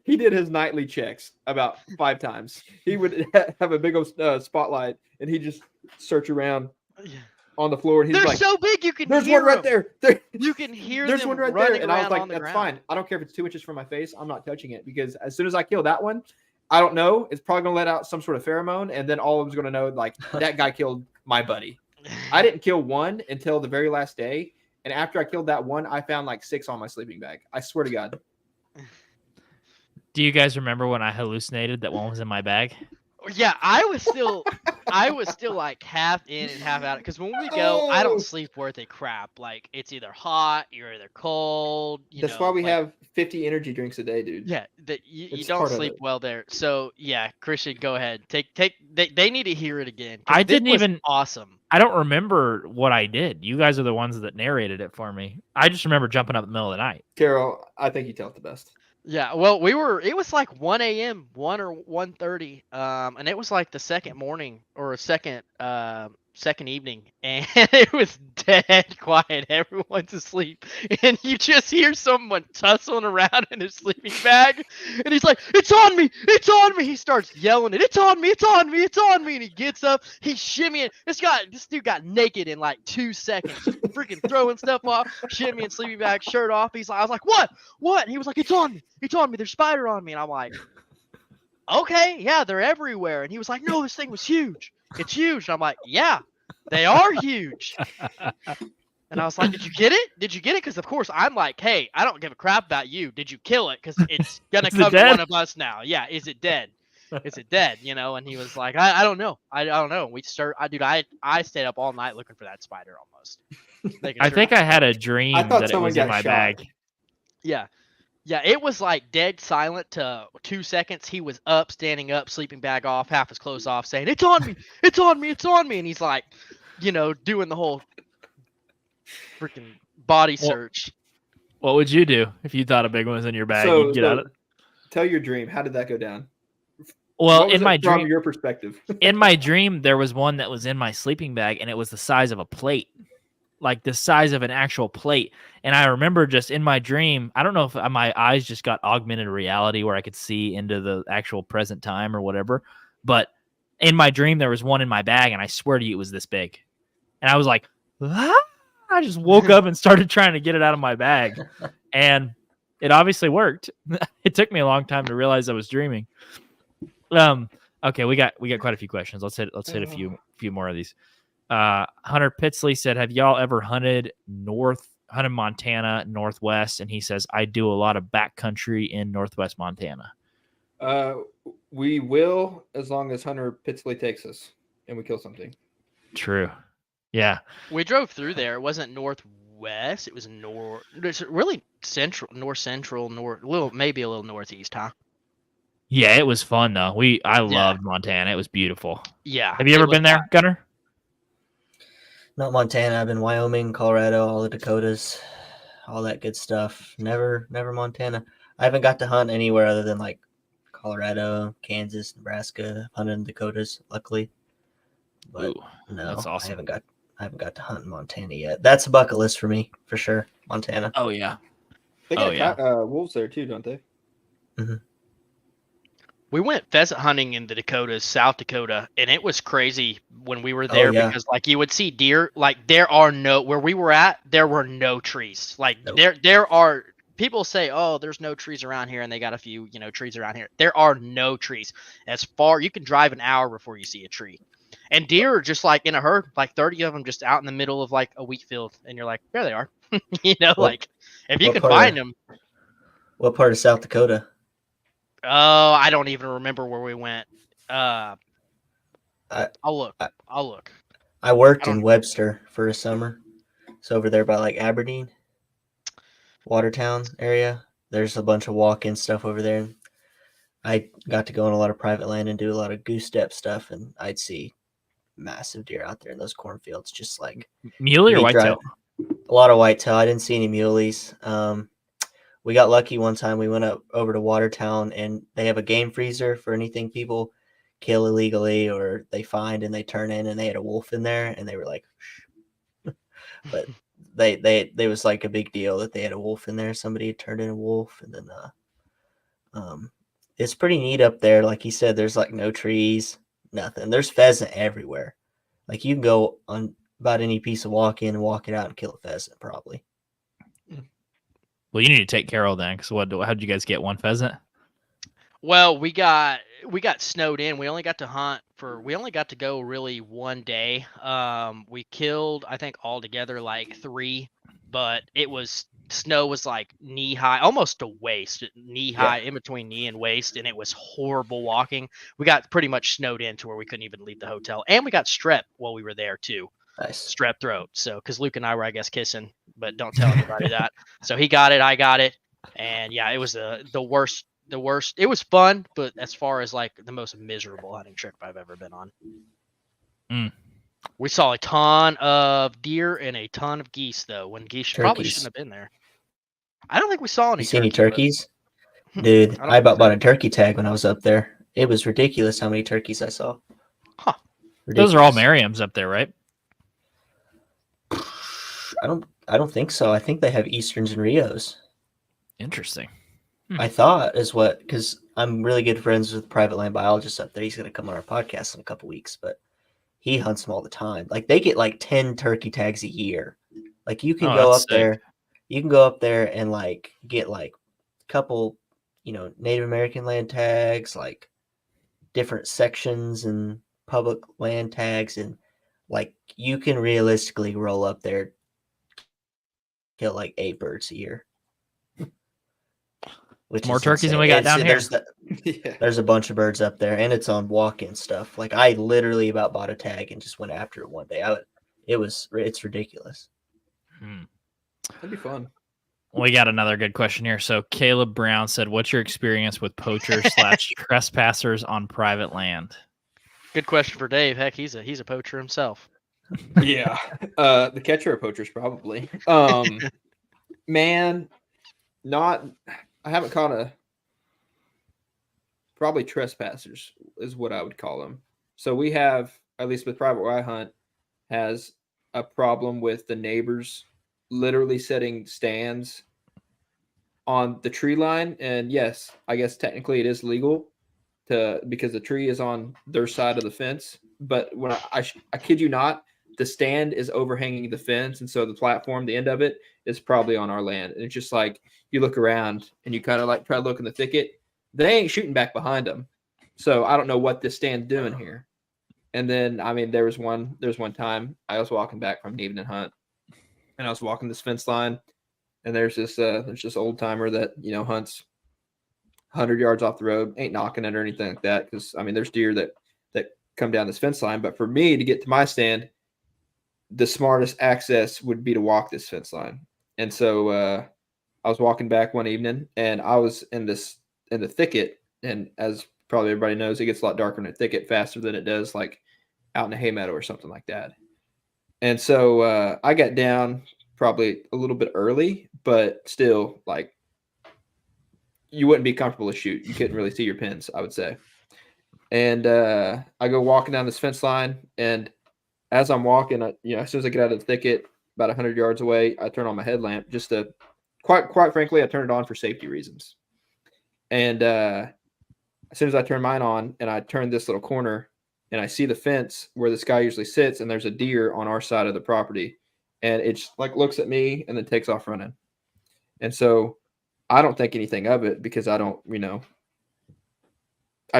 he did his nightly checks about 5 times. He would have a big old spotlight, and he just search around on the floor. And he's They're like, so big you can "There's hear one right them. there. You can hear There's them one right there." running And I was around like, on the "That's ground. fine. I don't care if it's 2 inches from my face. I'm not touching it because as soon as I kill that one, I don't know. It's probably gonna let out some sort of pheromone, and then all of them's gonna know like that guy killed my buddy." I didn't kill one until the very last day. And after I killed that one, I found like 6 on my sleeping bag. I swear to God. Do you guys remember when I hallucinated that one was in my bag? Yeah, I was still like half in and half out because when we go, I Oh. don't sleep worth a crap. Like it's either hot, you're either cold. That's why we have 50 energy drinks a day, dude. Yeah, that you It's don't part of sleep it. well there. So yeah, Christian, go ahead. Take. They need to hear it again. 'cause I this didn't was even- awesome. I don't remember what I did. You guys are the ones that narrated it for me. I just remember jumping up in the middle of the night. Carol, I think you tell it the best. Yeah, well, it was like 1 a.m., 1 or 1:30, and it was like the second morning or second evening, and it was dead quiet. Everyone's asleep, and you just hear someone tussling around in his sleeping bag, and he's like, "It's on me! It's on me!" He starts yelling it, "It's on me! It's on me! It's on me!" And he gets up, he's shimmying. This dude got naked in like 2 seconds, just freaking throwing stuff off, shimmying, sleeping bag, shirt off. I was like, "What? What?" And he was like, "It's on me! It's on me! There's spider on me!" And I'm like, "Okay, yeah, they're everywhere." And he was like, "No, this thing was huge. It's huge." And I'm like, "Yeah, they are huge." And I was like, "Did you get it? Did you get it?" Because of course I'm like, "Hey, I don't give a crap about you. Did you kill it? Because it's gonna Is it come to dead? one of us now. Yeah, is it dead? Is it dead? You know?" And he was like, "I don't know. I don't know." We I stayed up all night looking for that spider almost. I think I had a dream I thought that it someone was in got my shot. bag. Yeah. Yeah, it was like dead silent to 2 seconds. He was up, standing up, sleeping bag off, half his clothes off, saying, "It's on me! It's on me! It's on me!" And he's like, doing the whole freaking body Well, search. What would you do if you thought a big one was in your bag? So, You'd get out of tell your dream. How did that go down? Well, What was in it my from dream, your perspective. in my dream, there was one that was in my sleeping bag, and it was the size of a plate, like the size of an actual plate. And I remember just in my dream, I don't know if my eyes just got augmented reality where I could see into the actual present time or whatever, but in my dream, there was one in my bag, and I swear to you, it was this big. And I was like, "Ah!" I just woke up and started trying to get it out of my bag, and it obviously worked. It took me a long time to realize I was dreaming. Okay, we got quite a few questions. Let's hit a few more of these. Hunter Pitsley said, "Have y'all ever hunted Montana Northwest?" And he says, "I do a lot of backcountry in Northwest Montana." We will, as long as Hunter Pitsley takes us and we kill something. True. Yeah. We drove through there. It wasn't northwest. It was it's really central, maybe a little northeast, huh? Yeah, it was fun though. I loved Montana. It was beautiful. Yeah. Have you ever been there, Gunner? Not Montana. I've been Wyoming, Colorado, all the Dakotas, all that good stuff. Never Montana. I haven't got to hunt anywhere other than like Colorado, Kansas, Nebraska. Hunted in the Dakotas, luckily. But Ooh, no, that's awesome. I haven't got to hunt in Montana yet. That's a bucket list for me, for sure. Montana. Oh yeah. They Oh, got wolves there too, don't they? We went pheasant hunting in the Dakotas, South Dakota, and it was crazy when we were there yeah. because like you would see deer, like where we were at, there were no trees. Like Nope. there are people say, "Oh, there's no trees around here," and they got a few, trees around here. There are no trees. You can drive an hour before you see a tree. And deer are just like in a herd, like 30 of them just out in the middle of like a wheat field, and you're like, there they are. Like if you what can part of- find them. What part of South Dakota? Oh, I don't even remember where we went. I'll look. I'll look. I worked I in don't- Webster for a summer. So over there by like Aberdeen, Watertown area. There's a bunch of walk-in stuff over there. I got to go on a lot of private land and do a lot of goose step stuff, and I'd see massive deer out there in those cornfields, just like Muley or me whitetail? a lot of whitetail. I didn't see any muleys. We got lucky one time. We went over to Watertown, and they have a game freezer for anything people kill illegally, or they find and they turn in and they had a wolf in there, and they were like, but they was like a big deal that they had a wolf in there. Somebody had turned in a wolf, and then it's pretty neat up there. Like he said, there's like no trees, nothing. There's pheasant everywhere. Like you can go on about any piece of walk in and walk it out and kill a pheasant probably. Well, you need to take Carol then, because how'd you guys get one pheasant? Well, we got snowed in. We only got to go really one day. We killed, I think altogether like 3, but snow was like knee high, almost to waist, knee high, in between knee and waist, and it was horrible walking. We got pretty much snowed in to where we couldn't even leave the hotel, and we got strep while we were there too. Nice. Strep throat. So, because Luke and I were, I guess, kissing, but don't tell anybody that. So he got it, I got it, and yeah, it was the worst. The worst. It was fun, but as far as like the most miserable hunting trip I've ever been on. We saw a ton of deer and a ton of geese, though. When geese probably shouldn't have been there. I don't think we saw any. You see any turkeys? Dude, I about bought a turkey tag when I was up there. It was ridiculous how many turkeys I saw. Huh. Those are all Merriam's up there, right? I don't think so. I think they have Easterns and Rios. Interesting. I thought is what, because I'm really good friends with a private land biologist up there. He's going to come on our podcast in a couple weeks, but he hunts them all the time. Like they get like 10 turkey tags a year. Like you can go up there. You can go up there and like get like a couple, Native American land tags, like different sections and public land tags, and like you can realistically roll up there, kill like 8 birds a year. Which more turkeys than we got down here. There's a bunch of birds up there, and it's on walk-in stuff. Like I literally about bought a tag and just went after it one day. It's ridiculous. That'd be fun. We got another good question here. So Caleb Brown said, "What's your experience with poachers / trespassers on private land?" Good question for Dave. Heck, he's a poacher himself. Yeah, the catcher of poachers probably. Man, I haven't caught probably trespassers is what I would call them. So we have, at least with private where I hunt, has a problem with the neighbors literally setting stands on the tree line. And yes, I guess technically it is legal because the tree is on their side of the fence. But when I kid you not, the stand is overhanging the fence. And so the platform, the end of it, is probably on our land. And it's just like, you look around and you kind of like try to look in the thicket. They ain't shooting back behind them. So I don't know what this stand's doing here. And then, I mean, there's one time I was walking back from an evening hunt and I was walking this fence line, and there's this old timer that, hunts 100 yards off the road, ain't knocking it or anything like that. Cause I mean, there's deer that come down this fence line, but for me to get to my stand, the smartest access would be to walk this fence line. And so, I was walking back one evening and I was in the thicket. And as probably everybody knows, it gets a lot darker in the thicket faster than it does like out in a hay meadow or something like that. And so I got down probably a little bit early, but still like you wouldn't be comfortable to shoot. You couldn't really see your pins, I would say. And I go walking down this fence line, and as I'm walking, as soon as I get out of the thicket, about 100 yards away, I turn on my headlamp just to quite frankly, I turned it on for safety reasons. And as soon as I turn mine on and I turn this little corner and I see the fence where this guy usually sits, and there's a deer on our side of the property, and it's like looks at me and then takes off running. And so I don't think anything of it because I just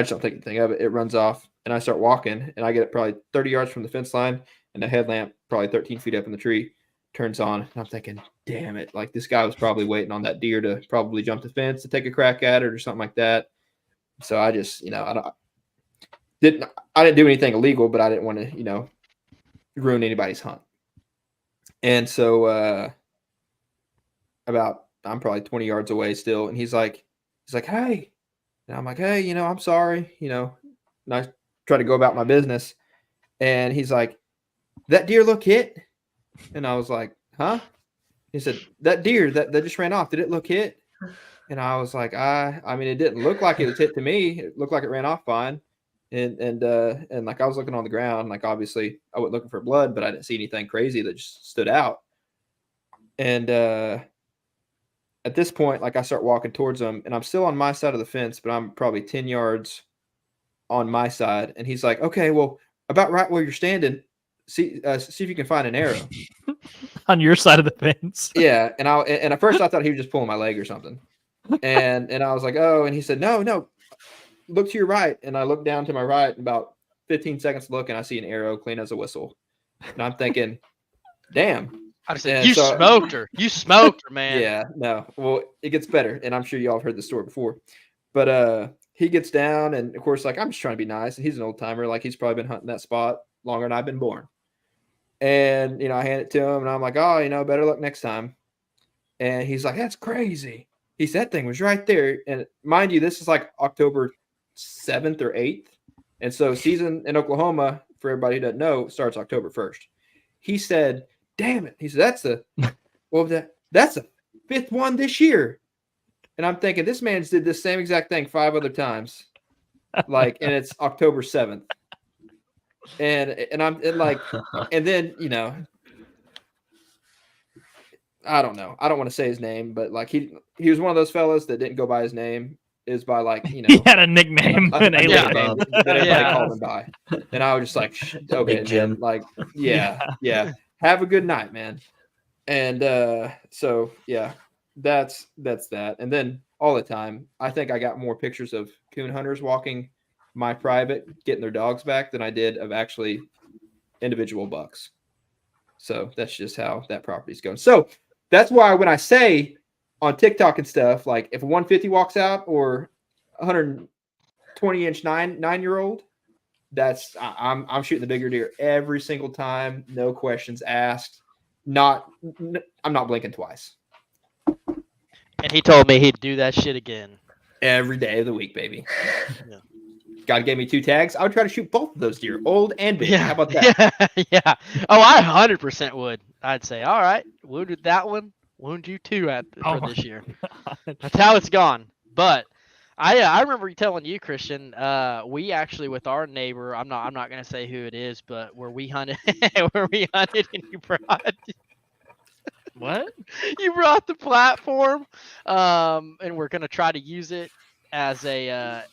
don't think anything of it. It runs off and I start walking, and I get it probably 30 yards from the fence line, and the headlamp probably 13 feet up in the tree turns on, and I'm thinking, damn it, like this guy was probably waiting on that deer to probably jump the fence to take a crack at it or something like that. So I just, I didn't do anything illegal, but I didn't want to, ruin anybody's hunt. And so I'm probably 20 yards away still, and he's like, hey, and I'm like, hey, I'm sorry, and I try to go about my business, and he's like, that deer look hit? And I was like, huh? He said, that deer that just ran off, did it look hit? And I was like, I mean, it didn't look like it was hit to me. It looked like it ran off fine. And like I was looking on the ground, like obviously I wasn't looking for blood, but I didn't see anything crazy that just stood out. And at this point, like I start walking towards him, and I'm still on my side of the fence, but I'm probably 10 yards on my side. And he's like, "Okay, well, about right where you're standing, see if you can find an arrow." On your side of the fence. Yeah, and at first I thought he was just pulling my leg or something, and I was like, "Oh," and he said, "No, look to your right." And I look down to my right, and about 15 seconds look, and I see an arrow clean as a whistle, and I'm thinking, "Damn." I just said, And you so- smoked her. You smoked her, man. Yeah, no. Well, it gets better, and I'm sure y'all have heard this story before. But he gets down, and of course, like I'm just trying to be nice, and he's an old timer, like he's probably been hunting that spot longer than I've been born. And I hand it to him, and I'm like, "Oh, better luck next time." And he's like, "That's crazy." He said that thing was right there, and mind you, this is like October 7th or 8th, and so season in Oklahoma, for everybody who doesn't know, starts October 1st. He said, "Damn it!" He said, "That's the 5th one this year." And I'm thinking, this man's did this same exact thing 5 other times, like, and it's October 7th, and I'm like, and then I don't know, I don't want to say his name, but like he was one of those fellas that didn't go by his name, is by like He had a nickname, a an alias. nickname that everybody Yeah. called him by, and I was just like, okay, Big Jim. man, like, yeah, have a good night, man. And so yeah, that's that. And then all the time, I think I got more pictures of coon hunters walking my private, getting their dogs back, than I did of actually individual bucks. So that's just how that property's going. So that's why when I say on TikTok and stuff, like if a 150 walks out or 120-inch 9-year-old, that's I'm shooting the bigger deer every single time, no questions asked. I'm not blinking twice. And he told me he'd do that shit again. Every day of the week, baby. Yeah. God gave me 2 tags. I would try to shoot both of those deer, old and big. How about that? Yeah. Oh, I 100% would. I'd say, all right, wounded that one, wound you too Oh for my this year. That's how it's gone. But I remember telling you, Christian, we actually with our neighbor, I'm not gonna say who it is, but where we hunted and you brought the platform, and we're gonna try to use it as a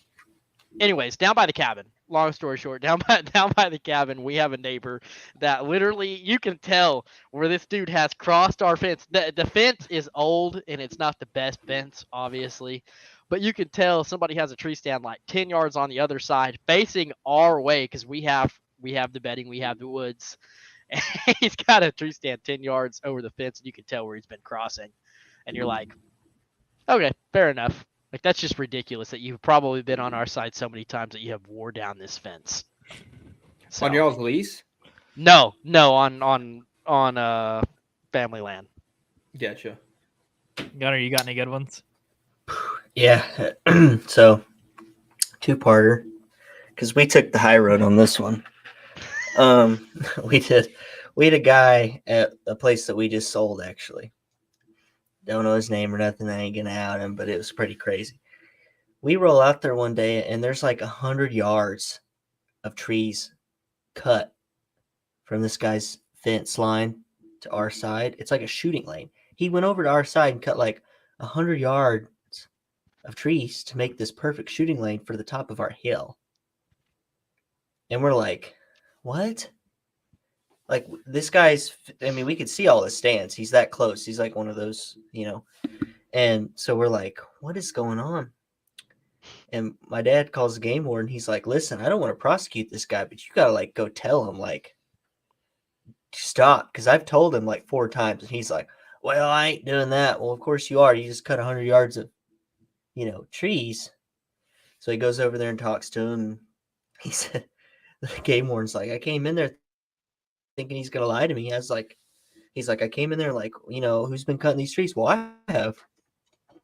anyways, down by the cabin. Long story short, down by the cabin, we have a neighbor that literally you can tell where this dude has crossed our fence. The fence is old and it's not the best fence, obviously, but you can tell somebody has a tree stand like 10 yards on the other side, facing our way, because we have the bedding, we have the woods. And he's got a tree stand 10 yards over the fence, and you can tell where he's been crossing. And you're like, okay, fair enough. Like, that's just ridiculous that you've probably been on our side so many times that you have wore down this fence. So, On y'all's lease? no, on family land. Gotcha. Gunner, you got any good ones? Yeah. So, 2-parter, because we took the high road on this one. We had a guy at a place that we just sold, actually. Don't know his name or nothing. I ain't gonna out him, but it was pretty crazy. We roll out there one day, and there's like 100 yards of trees cut from this guy's fence line to our side. It's like a shooting lane. He went over to our side and cut like 100 yards of trees to make this perfect shooting lane for the top of our hill. And we're like, what? Like, this guy's, I mean, we could see all his stands. He's that close. He's like one of those, And so we're like, what is going on? And my dad calls the game warden. He's like, listen, I don't want to prosecute this guy, but you got to like go tell him, like, stop. Because I've told him like 4 times. And he's like, well, I ain't doing that. Well, of course you are. You just cut 100 yards of, trees. So he goes over there and talks to him. He said, the game warden's like, I came in there thinking he's gonna lie to me. He's like, I came in there like, who's been cutting these trees? Well, I have.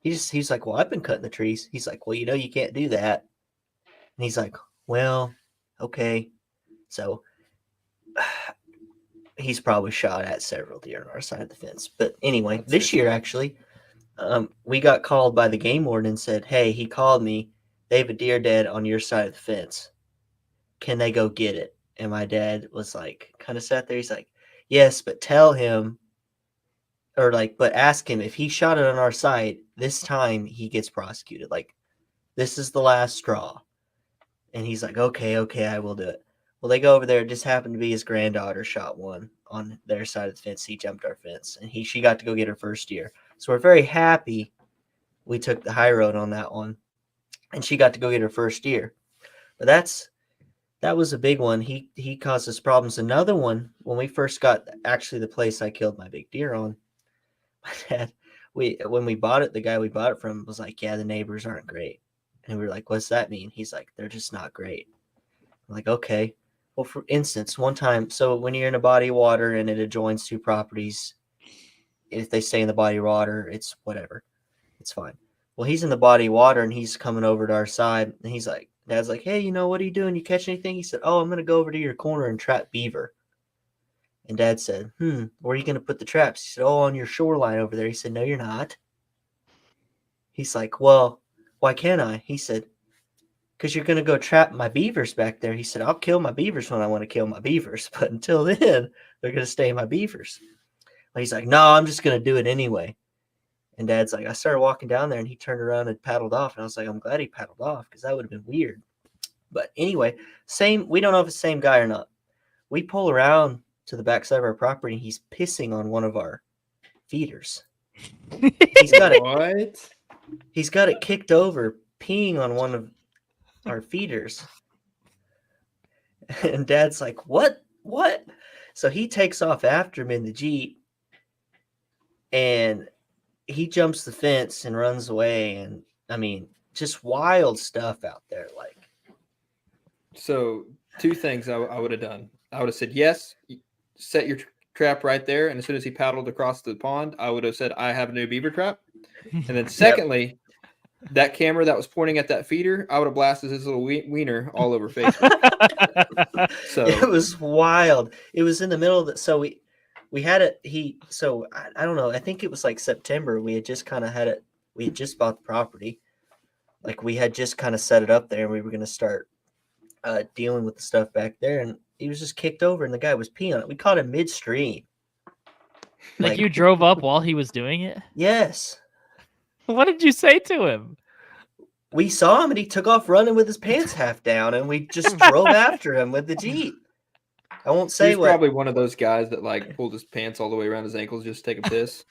He's like, well, I've been cutting the trees. He's like, well, you can't do that. And he's like, well, okay. So he's probably shot at several deer on our side of the fence. But anyway, this year actually, we got called by the game warden and said, hey, he called me. They have a deer dead on your side of the fence. can they go get it? And my dad was like, kind of sat there. He's like, yes, but tell him, or like, but ask him if he shot it on our site this time, he gets prosecuted. Like, this is the last straw. And he's like, okay, I will do it. Well, they go over there. It just happened to be his granddaughter shot one on their side of the fence. He jumped our fence, and she got to go get her first year. So we're very happy we took the high road on that one, and she got to go get her first year. But that was a big one. He caused us problems. Another one, when we first got actually the place I killed my big deer on, my dad, when we bought it, the guy we bought it from was like, yeah, the neighbors aren't great. And we were like, what's that mean? He's like, they're just not great. I'm like, okay. Well, for instance, one time, so when you're in a body of water and it adjoins two properties, if they stay in the body of water, it's whatever. It's fine. Well, he's in the body of water and he's coming over to our side. And he's like, Dad's like, hey, what are you doing? You catch anything? He said, oh, I'm going to go over to your corner and trap beaver. And Dad said, where are you going to put the traps? He said, oh, on your shoreline over there. He said, no, you're not. He's like, well, why can't I? He said, because you're going to go trap my beavers back there. He said, I'll kill my beavers when I want to kill my beavers. But until then, they're going to stay my beavers. Well, he's like, no, I'm just going to do it anyway. And Dad's like, I started walking down there and he turned around and paddled off. And I was like, I'm glad he paddled off because that would have been weird. But anyway, we don't know if it's the same guy or not. We pull around to the backside of our property and he's pissing on one of our feeders. He's got it. What? He's got it kicked over, peeing on one of our feeders. And Dad's like, what? So he takes off after him in the Jeep and he jumps the fence and runs away. And I mean, just wild stuff out there. Like, So 2 things I would have done. I would have said, yes, set your trap right there. And as soon as he paddled across the pond, I would have said, I have a new beaver trap. And then secondly, that camera that was pointing at that feeder, I would have blasted his little wiener all over Facebook. So it was wild. It was in the middle of the, so we had it. I don't know. I think it was like September. We had just kind of had it. We had just bought the property. Like we had just kind of set it up there and we were going to start dealing with the stuff back there. And he was just kicked over and the guy was peeing on it. We caught him midstream. Like you drove up while he was doing it? Yes. What did you say to him? We saw him and he took off running with his pants half down and we just drove after him with the Jeep. I won't say he's probably one of those guys that like pulled his pants all the way around his ankles just to take a piss.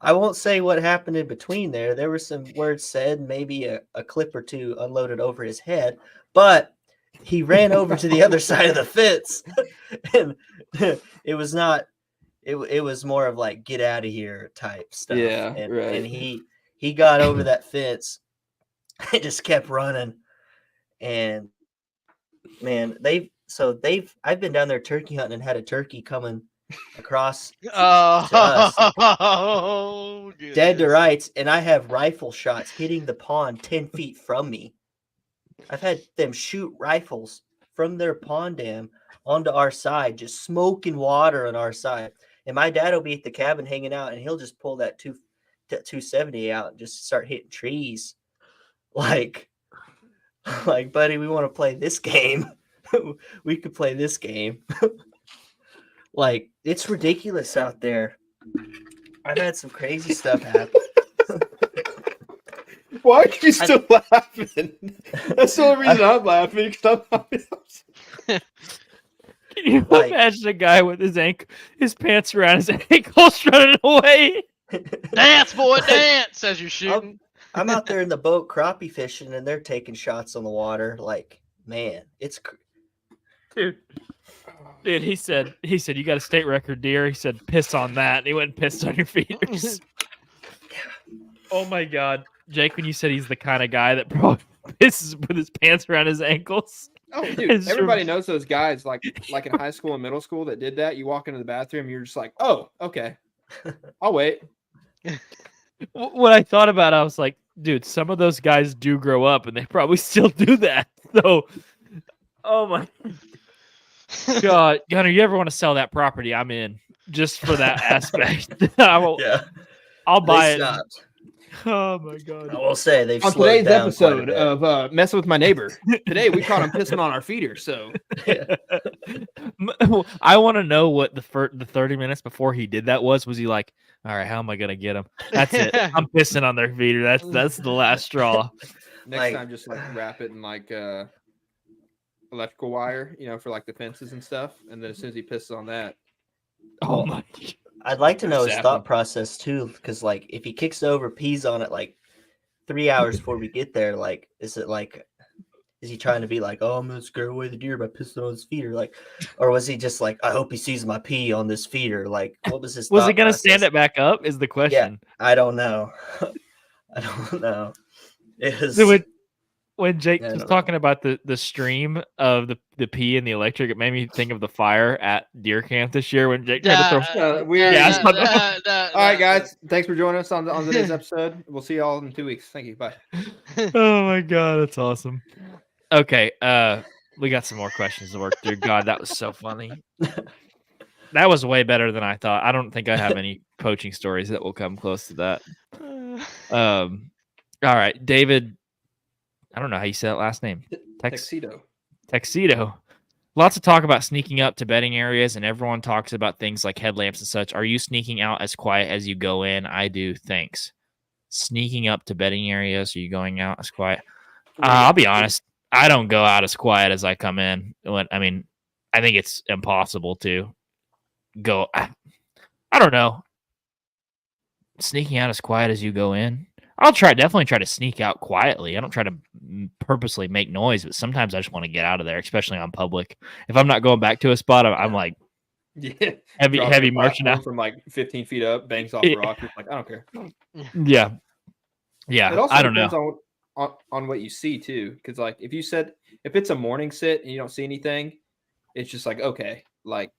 I won't say what happened in between there. There were some words said, maybe a clip or two unloaded over his head, but he ran over to the other side of the fence. And it was not, it was more of like, get out of here type stuff. Yeah, and, right. And he got over that fence and just kept running. And man, I've been down there turkey hunting and had a turkey coming across to us, dead to rights, and I have rifle shots hitting the pond 10 feet from me. I've had them shoot rifles from their pond dam onto our side, just smoking water on our side. And my dad will be at the cabin hanging out, and he'll just pull that 270 out and just start hitting trees. Like, buddy, we want to play this game. We could play this game. Like, it's ridiculous out there. I've had some crazy stuff happen. Why are you still laughing? That's the only reason I'm laughing. Because I'm Can you imagine a guy with his pants around his ankles running away? Dance, boy, dance as you're shooting. I'm out there in the boat crappie fishing, and they're taking shots on the water. Like, man, it's dude. He said you got a state record deer. He said piss on that. And he went and pissed on your feeders. Oh my god, Jake! When you said he's the kind of guy that probably pisses with his pants around his ankles. Oh, dude! Everybody knows those guys, like in high school and middle school, that did that. You walk into the bathroom, you're just like, oh, okay, I'll wait. When I thought about it, I was like, dude, some of those guys do grow up, and they probably still do that. So, oh my god, Gunner, you ever want to sell that property? I'm in just for that aspect. I'll buy it. Oh my god. I will say they've On slowed today's down quite a episode bit. of Messing with My Neighbor, today we caught him pissing on our feeder. So I want to know what the 30 minutes before he did that was. Was he like, all right, how am I gonna get him? That's it. I'm pissing on their feeder. That's the last straw. next Like- time, just like wrap it in like electrical wire, for like the fences and stuff. And then as soon as he pisses on that, Oh my. I'd like to know his Zap thought him. process too, because like if he kicks over, pees on it like 3 hours before we get there, like is he trying to be like, oh, I'm gonna scare away the deer by pissing on his feeder, like, or was he just like, I hope he sees my pee on this feeder? Like, what was his? Was he thought gonna process? stand it back up? Is the question. I don't know. I don't know. It was. So when Jake I was don't know. talking about the stream of the pee and the electric, it made me think of the fire at deer camp this year when Jake tried to throw. weird. Yeah, I saw All right, guys. Thanks for joining us on today's episode. We'll see you all in 2 weeks. Thank you. Bye. Oh my god, that's awesome. Okay, we got some more questions to work through. God, that was so funny. That was way better than I thought. I don't think I have any poaching stories that will come close to that. All right, David. I don't know how you say that last name. Tuxedo. Lots of talk about sneaking up to bedding areas, and everyone talks about things like headlamps and such. Are you sneaking out as quiet as you go in? I do. Thanks. Sneaking up to bedding areas. Are you going out as quiet? I'll be honest. I don't go out as quiet as I come in. I think it's impossible to go. I don't know. Sneaking out as quiet as you go in. I'll definitely try to sneak out quietly. I don't try to purposely make noise, but sometimes I just want to get out of there, especially on public. If I'm not going back to a spot, I'm like Yeah. heavy marching out. from like 15 feet up, bangs off the rock. It's like, I don't care. Yeah. It also I don't know. depends on what you see too. Because like if it's a morning sit and you don't see anything, it's just like, okay, like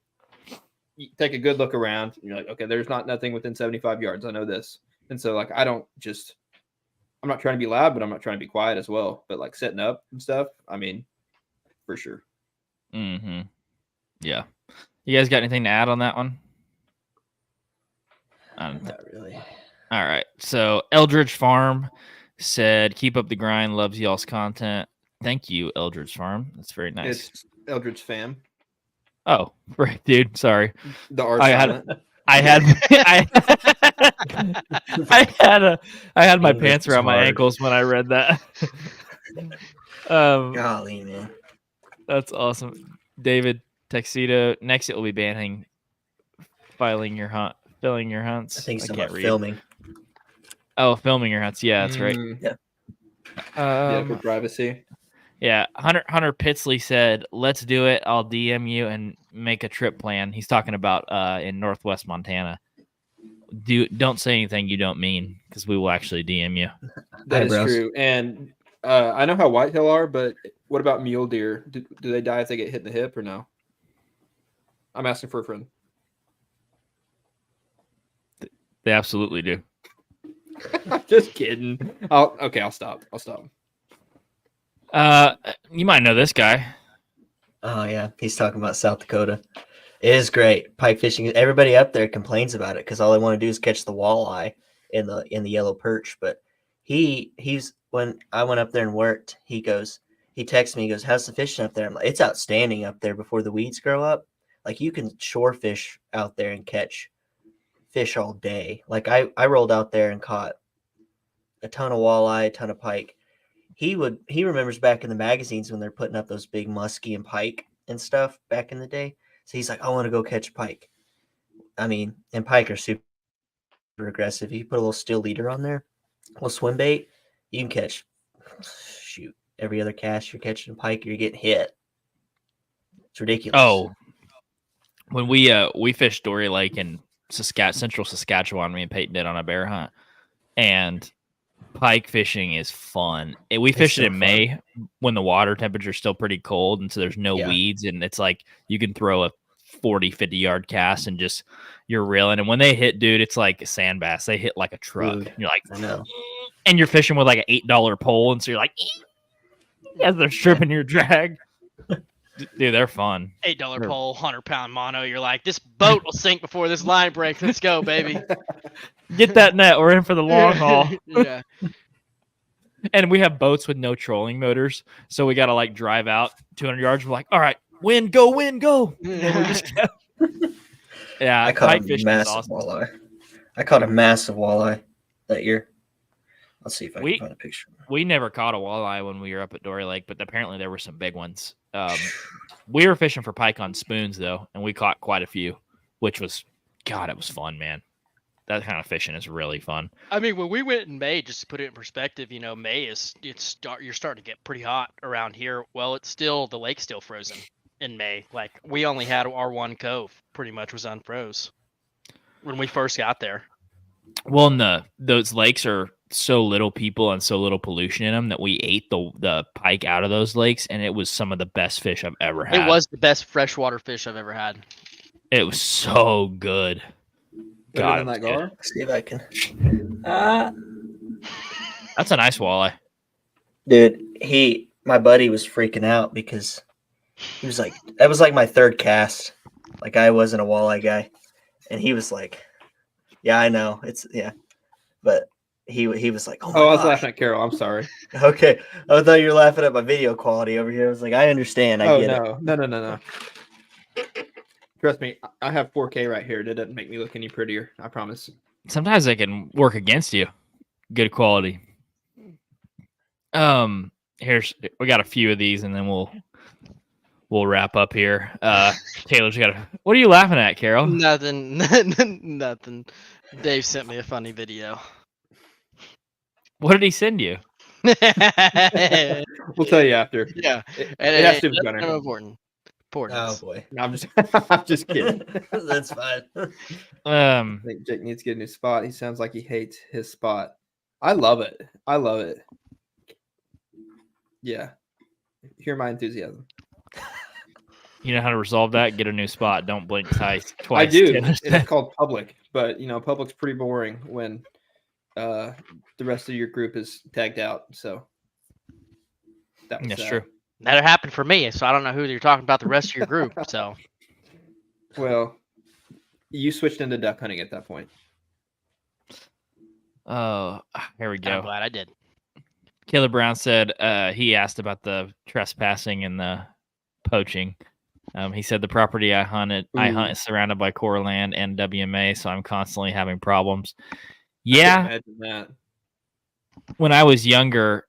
you take a good look around and you're like, okay, there's nothing within 75 yards. I know this. And so like I'm not trying to be loud, but I'm not trying to be quiet as well. But like setting up and stuff, for sure. Mm-hmm. Yeah. You guys got anything to add on that one? Not really. All right. So Eldridge Farm said, "Keep up the grind. Loves y'all's content." Thank you, Eldridge Farm. That's very nice. It's Eldridge fam. Oh, right, dude. Sorry. The R I had- silent. I had I had my English pants is around my hard. ankles when I read that. Golly, man. That's awesome. David Tuxedo. Next, it will be banning filling your hunts. I think it's can't about read. filming. Oh, filming your hunts. Yeah, that's right. Yeah, for privacy. Yeah, Hunter Pitsley said, "Let's do it. I'll DM you and make a trip plan." He's talking about in Northwest Montana. Don't say anything you don't mean, because we will actually DM you. That is Eyebrows. true. And I know how whitetail are, but what about mule deer? Do they die if they get hit in the hip or no? I'm asking for a friend. They absolutely do. Just kidding. I'll stop. You might know this guy. Oh yeah, he's talking about South Dakota. It is great pike fishing. Everybody up there complains about it because all they want to do is catch the walleye in the yellow perch. But he's when I went up there and worked, he texted me, he goes, "How's the fishing up there?" I'm like, "It's outstanding up there before the weeds grow up. Like you can shore fish out there and catch fish all day." Like I rolled out there and caught a ton of walleye, a ton of pike. He remembers back in the magazines when they're putting up those big muskie and pike and stuff back in the day. So he's like, "I want to go catch pike." And pike are super aggressive. You put a little steel leader on there, a little swim bait, you can catch, every other cast you're catching pike, you're getting hit. It's ridiculous. Oh, when we fished Dory Lake in central Saskatchewan, me and Peyton did on a bear hunt, and pike fishing is fun. And we fished it so in fun. May when the water temperature is still pretty cold, and so there's no Yeah. weeds, and it's like you can throw a 40-50 yard cast and just you're reeling. And when they hit, dude, it's like sand bass. They hit like a truck. Dude, You're like, I know. and you're fishing with like an $8 pole, and so you're like, as they're stripping your drag. Dude, they're fun. $8 Sure. pole, 100-pound mono. You're like, this boat will sink before this line breaks. Let's go, baby. Get that net. We're in for the long haul. Yeah. And we have boats with no trolling motors, so we got to like drive out 200 yards. We're like, all right, wind, go. And we just kept... Yeah, I caught pike a fishing is massive awesome. walleye. I caught a massive walleye that year. Let's see if I We- can find a picture. We never caught a walleye when we were up at Dory Lake, but apparently there were some big ones. We were fishing for pike on spoons though, and we caught quite a few, which was, God, it was fun, man. That kind of fishing is really fun. I mean, when we went in May, just to put it in perspective, May you're starting to get pretty hot around here. Well, the lake's still frozen in May. Like we only had our one cove pretty much was unfroze when we first got there. Well, and those lakes are so little people and so little pollution in them that we ate the pike out of those lakes, and it was some of the best fish I've ever had. It was the best freshwater fish I've ever had. It was so good. Better God, than that it was good. gar? See if I can. That's a nice walleye. Dude, my buddy was freaking out because he was like, that was like my third cast. Like I wasn't a walleye guy, and he was like, yeah, I know but he was like, oh, my Oh, I was gosh. laughing at Carol. I'm sorry. Okay, I thought you were laughing at my video quality over here. I was like, I understand, I Oh get it. no. Trust me, I have 4K right here. That doesn't make me look any prettier. I promise. Sometimes they can work against you. Good quality. We got a few of these, and then we'll wrap up here. Taylor's got a. What are you laughing at, Carol? Nothing. Nothing. Dave sent me a funny video. What did he send you? We'll tell you after. Yeah. It has to be that's Gunner. kind of important. Oh boy, No, I'm just I'm just kidding. that's fine. I think Jake needs to get a new spot. He sounds like he hates his spot. I love it. Yeah. Hear my enthusiasm. You know how to resolve that? Get a new spot. Don't blink twice. I do. Taylor said. It's called public, but public's pretty boring when the rest of your group is tagged out. So that was That's true. That happened for me, so I don't know who you're talking about the rest of your group. So Well, you switched into duck hunting at that point. Oh, here we I'm go. glad I did. Killer Brown said he asked about the trespassing and the poaching. He said the property I hunt is surrounded by core land and WMA, so I'm constantly having problems. Yeah, Imagine that. when I was younger,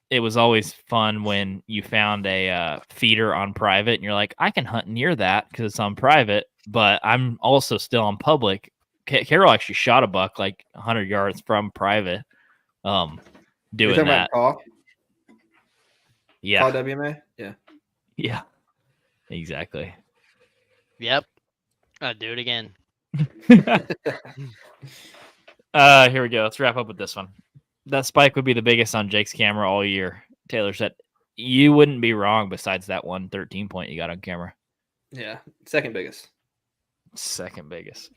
it was always fun when you found a feeder on private and you're like, I can hunt near that because it's on private, but I'm also still on public. Carol actually shot a buck like 100 yards from private. You're Doing talking that. about Yeah. Call WMA? Yeah. Yeah. Exactly. Yep. I'd do it again. Here we go. Let's wrap up with this one. That spike would be the biggest on Jake's camera all year. Taylor said, you wouldn't be wrong besides that 113 point you got on camera. Yeah. Second biggest. Second biggest.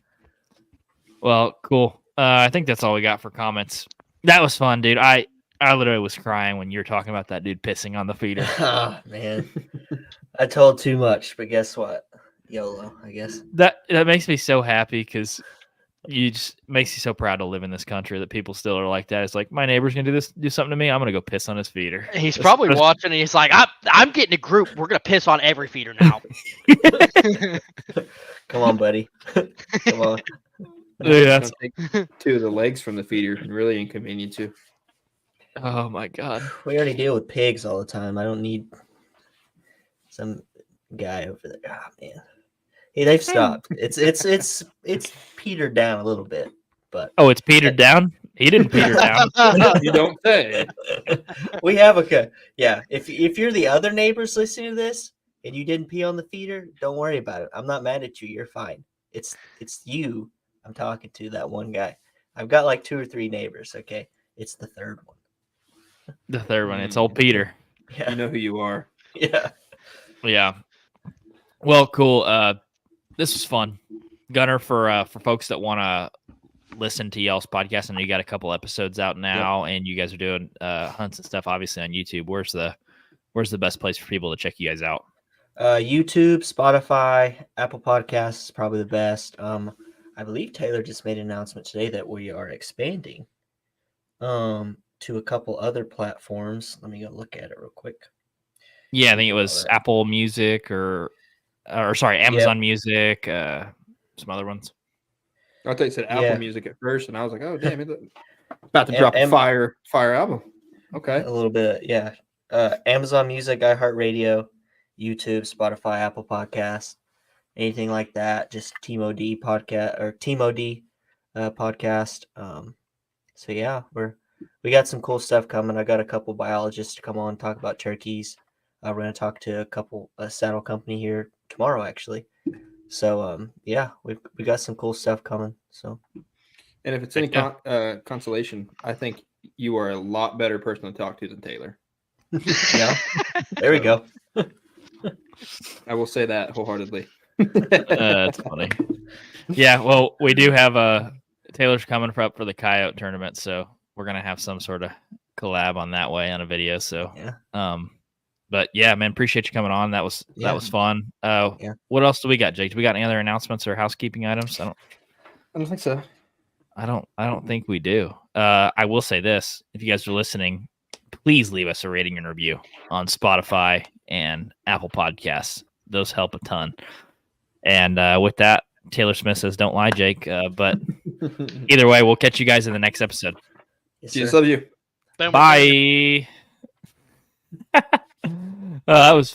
Well, cool. I think that's all we got for comments. That was fun, dude. I literally was crying when you were talking about that dude pissing on the feeder. Oh man, I told too much, but guess what? YOLO, I guess. That makes me so happy because makes you so proud to live in this country that people still are like that. It's like, my neighbor's gonna do something to me. I'm gonna go piss on his feeder. He's probably watching, and he's like, "I'm getting a group. We're gonna piss on every feeder now." Come on, buddy. Come on. Yeah, that's- Take two of the legs from the feeder and really inconvenient you. Oh my god. We already deal with pigs all the time. I don't need some guy over there. Oh man. Hey, they've stopped. It's petered down a little bit, but Oh, it's petered down. He didn't peter down. You don't say. we have yeah. If you're the other neighbors listening to this and you didn't pee on the feeder, don't worry about it. I'm not mad at you. You're fine. It's you I'm talking to, that one guy. I've got like 2 or 3 neighbors. Okay, it's the third one. The third one. It's old Peter. Yeah, You know who you are. yeah. Yeah. Well, cool. This was fun, Gunner. For folks that want to listen to y'all's podcast, I know you got a couple episodes out now, and you guys are doing hunts and stuff, obviously on YouTube. Where's the best place for people to check you guys out? YouTube, Spotify, Apple Podcasts is probably the best. I believe Taylor just made an announcement today that we are expanding to a couple other platforms. Let me go look at it real quick. Yeah, I think it was Alright. Apple Music or sorry, Amazon Music, some other ones. I thought you said Apple Yeah. Music at first, and I was like, oh damn, it's about to Am- drop a am- fire album. Okay. A little bit, yeah. Amazon Music, iHeartRadio, YouTube, Spotify, Apple Podcasts, anything like that. Just Timo D podcast or Timo D podcast. So yeah, we got some cool stuff coming. I got a couple biologists to come on and talk about turkeys. We're gonna talk to a saddle company here tomorrow, actually. So yeah, we got some cool stuff coming. So And if it's any Yeah. consolation, I think you are a lot better person to talk to than Taylor. yeah, there we go. I will say that wholeheartedly. That's funny. Yeah, well, we do have Taylor's coming up for the coyote tournament, so we're gonna have some sort of collab on that way on a video. So Yeah. But yeah, man, appreciate you coming on. That was fun. Yeah. What else do we got, Jake? Do we got any other announcements or housekeeping items? I don't think so. I don't think we do. I will say this: if you guys are listening, please leave us a rating and review on Spotify and Apple Podcasts. Those help a ton. And with that, Taylor Smith says, "Don't lie, Jake." But either way, we'll catch you guys in the next episode. Yes, Jesus, sir. love you. Boom, boom, boom. Bye. That was fun.